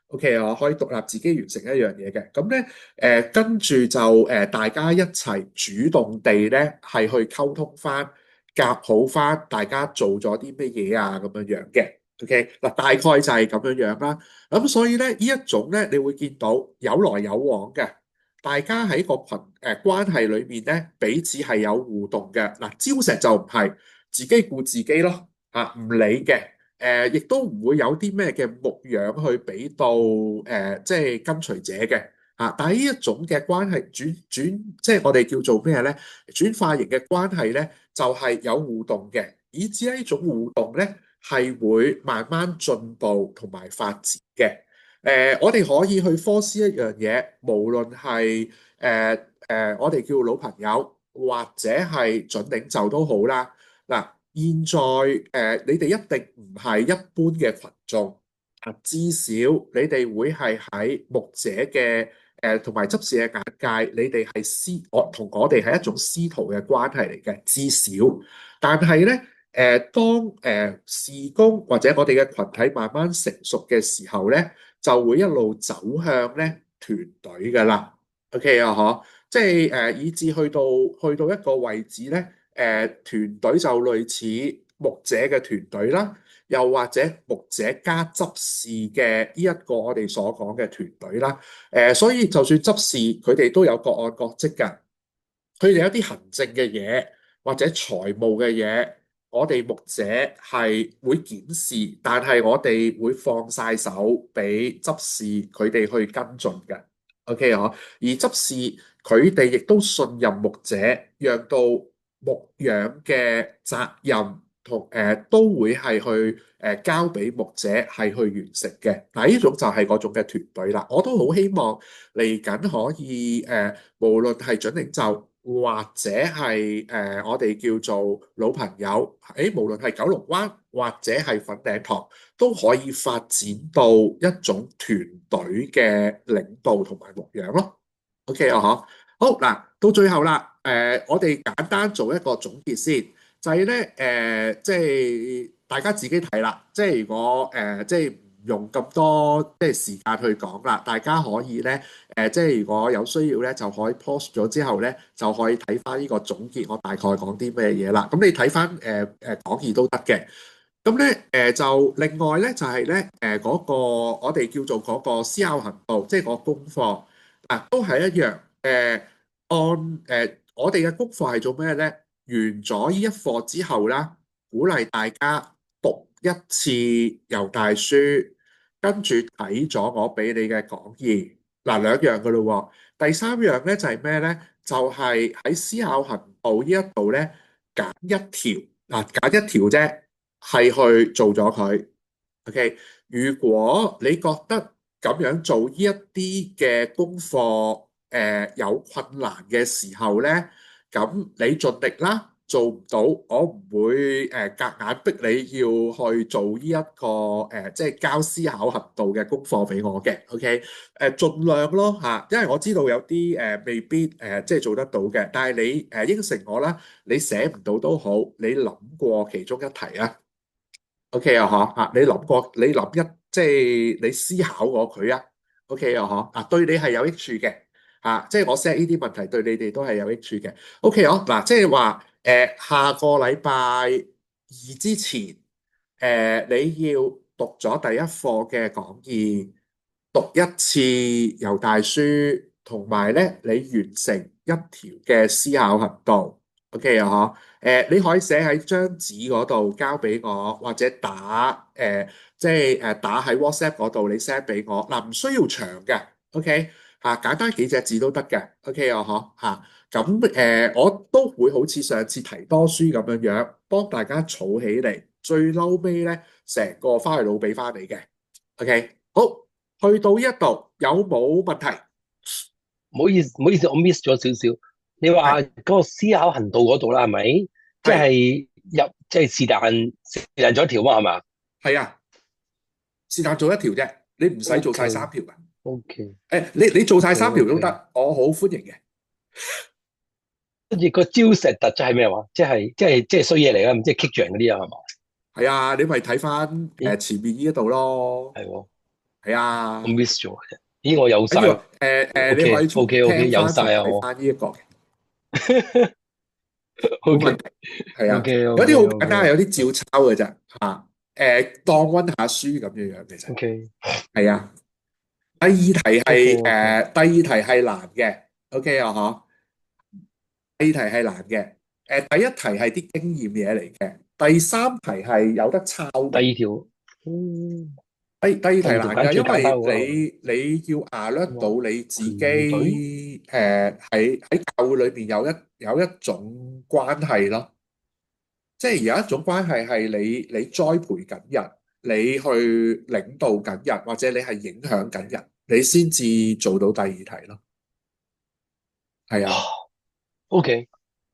OK，我可以獨立自己完成一樣嘢嘅，咁咧跟住就大家一齊主動地咧係去溝通翻、夾好翻，大家做咗啲乜嘢啊咁樣樣嘅。OK，嗱大概就係咁樣樣啦。咁所以咧呢一種咧，你會見到有來有往嘅，大家喺個群關係裏面咧彼此係有互動嘅。嗱，礁石就唔係自己顧自己咯，唔理嘅。亦都唔會有啲咩嘅牧養去俾到即係跟隨者嘅但係呢一種嘅關係即係我哋叫做咩咧？轉化型嘅關係咧，就係有互動嘅，以至呢種互動咧係會慢慢進步同埋發展嘅。我哋可以去 force 一樣嘢，無論係我哋叫老朋友或者係準領袖都好啦。嗱，現在你哋一定唔係一般嘅群眾啊，至少你哋會係喺牧者嘅同埋執事嘅眼界，你哋係同我哋係一種師徒嘅關係嚟嘅，至少。但係咧。當事工或者我哋嘅群體慢慢成熟嘅時候咧，就會一路走向咧團隊㗎啦。OK 啊，嗬，即係以至去到一個位置咧，團隊就類似牧者嘅團隊啦，又或者牧者加執事嘅呢一個我哋所講嘅團隊啦。所以就算執事佢哋都有各按各職㗎，佢哋有啲行政嘅嘢或者財務嘅嘢。我哋牧者係會檢視，但係我哋會放晒手俾執事佢哋去跟進嘅。OK 啊，而執事佢哋亦都信任牧者，讓到牧養嘅責任都會係去交俾牧者係去完成嘅。嗱，呢種就係嗰種嘅團隊啦。我都好希望嚟緊可以無論係準領袖，或者係我哋叫做老朋友，無論係九龍灣或者係粉嶺塘，都可以發展到一種團隊嘅領導同埋牧養咯。OK 啊，嗬，好嗱，到最後啦，我哋簡單做一個總結先，就係咧，即係大家自己睇啦，即係如果即係唔用咁多即係時間去講啦，大家可以咧。即係如果有需要咧，就可以 post 咗之後咧，就可以睇翻呢個總結，我大概講啲咩嘢啦。咁你睇翻講義都得嘅。咁咧就另外咧就係咧嗰個我哋叫做嗰個思考行動，即係個功課啊，都係一樣按我哋嘅功課係做咩咧？完咗呢一課之後啦，鼓勵大家讀一次猶大書，跟住睇咗我俾你嘅講義。嗱，兩樣嘅咯喎，第三樣咧就係咩咧？就係喺思考行動呢一度咧，揀一條揀一條啫，係去做咗佢。OK，如果你覺得咁樣做呢一啲嘅功課有困難嘅時候咧，咁你盡力啦。做唔到，我唔會夾硬逼你要去做呢一個即係交思考行動嘅功課俾我嘅，OK？盡量咯嚇，因為我知道有啲未必即係做得到嘅，但係你應承我啦，你寫唔到都好，你諗過其中一題啊，OK 啊嚇，你諗過，你諗即係你思考過佢啊，OK 啊嚇，對你係有益處嘅嚇，即係我 set 呢啲問題對你哋都係有益處嘅，OK 哦，嗱，即係話。下個禮拜二之前，你要讀咗第一課嘅講義，讀一次猶大書，同埋咧你完成一條嘅思考行動，OK 啊？嗬，你可以寫喺張紙嗰度交俾我，或者即係打喺 WhatsApp 嗰度，你 send 俾我。嗱，唔需要長嘅，OK 嚇，簡單幾隻字都得嘅，OK 啊？嗬嚇。咁我都會好似上次提多書咁樣樣，幫大家儲起嚟，最嬲尾咧，成個翻去老俾翻你嘅。OK，好，去到呢一度有冇問題？唔好意思，唔好意思，我 miss 咗少少。你話係嗰個思考行動嗰度啦，係咪？即係係即係是但咗一條嘛，係嘛係啊，是但做一條啫，你唔使做晒三條嘅。？OK，OK，OK，OK，你做晒三條都得，我好歡迎嘅。跟住個招石特質係咩話？即係衰嘢嚟㗎，唔即係棘住人嗰啲啊，係嘛？係啊，你咪睇翻咦，前面呢一度咯。係喎，係我 啊，miss 咗。咦，我有晒緊要你可以重聽 OK，OK，OK，有翻同晒啊，睇我 翻呢一個嘅，冇問題。係啊，有啲好簡單，有 OK，OK，OK，OK，OK，啲照抄嘅咋嚇。當温下書咁樣樣，其實係啊。第二題係第二題係難嘅，OK 啊，嗬。第二題係難嘅，第一題係啲經驗嘢嚟嘅，第三題係有得抄嘅。第二條，嗯，第二題第二條難嘅，因揀最簡單為嗰個係嘛？你要 alert 哇，到你自己團隊喺教會裏邊有一種關係咯，即係有一種關係係你栽培緊人，你去領導緊人，或者你係影響緊人，你先至做到第二題咯。係啊。OK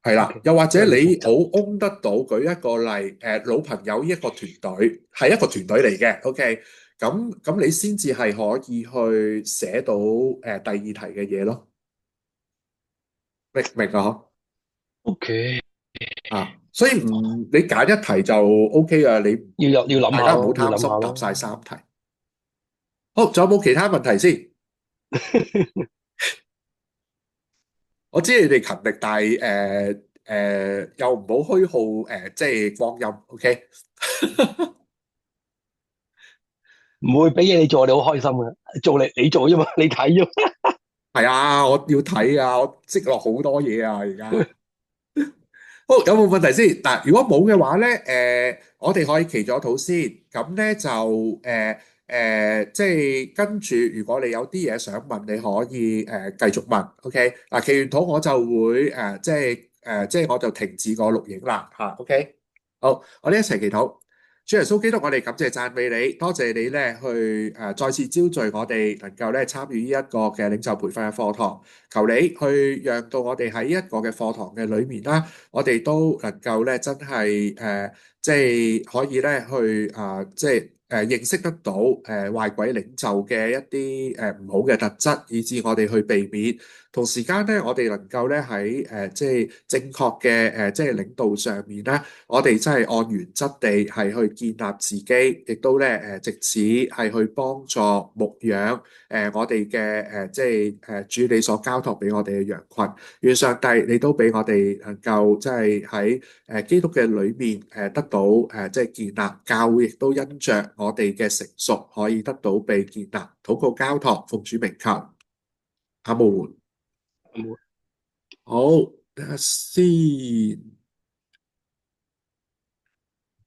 係啦，OK，又或者真係好複你好雜。翁得到，舉一個例，老朋友呢一個團隊係一個團隊嚟嘅，OK，咁你先至係可以去寫到第二題嘅嘢咯，明唔明啊？OK，啊，所以你揀一題就 OK 啊，你要諗大家唔好下咯，要貪心答諗下咯。晒三題。好，仲有冇其他問題先？我知你哋勤力，但係又唔好虛耗即係光陰，OK？唔會俾嘢你做，我哋好開心嘅。做你做啫嘛，你睇啫嘛。係啊，我要睇啊，我積落好多嘢啊，而家。好，有冇問題先？嗱，如果冇嘅話咧，我哋可以祈咗禱先。咁咧就即係跟住，如果你有啲嘢想問，你可以繼續問。OK，嗱，祈完禱我就會即係我就停止個錄影啦嚇。OK，好，我哋一齊祈禱。主耶穌基督，我哋感謝讚美你，多謝你咧去再次招聚我哋，能夠咧參與呢一個嘅領袖培訓嘅課堂。求你去讓到我哋喺一個嘅課堂嘅裏面啦。我哋都能夠咧，真係即係可以咧去即係認識得到壞鬼領袖嘅一啲唔好嘅特質，以致我哋去避免。同時間咧，我哋能夠咧喺即係正確嘅即係領導上面咧，我哋真係按原則地係去建立自己，亦都咧藉此係去幫助牧養我哋嘅即係主你所交託俾我哋嘅羊群。願上帝你都俾我哋能夠即係喺基督嘅裏面得到即係建立教會，亦都因着我哋嘅成熟可以得到被建立。禱告交託，奉主名求，阿門。好，等下先。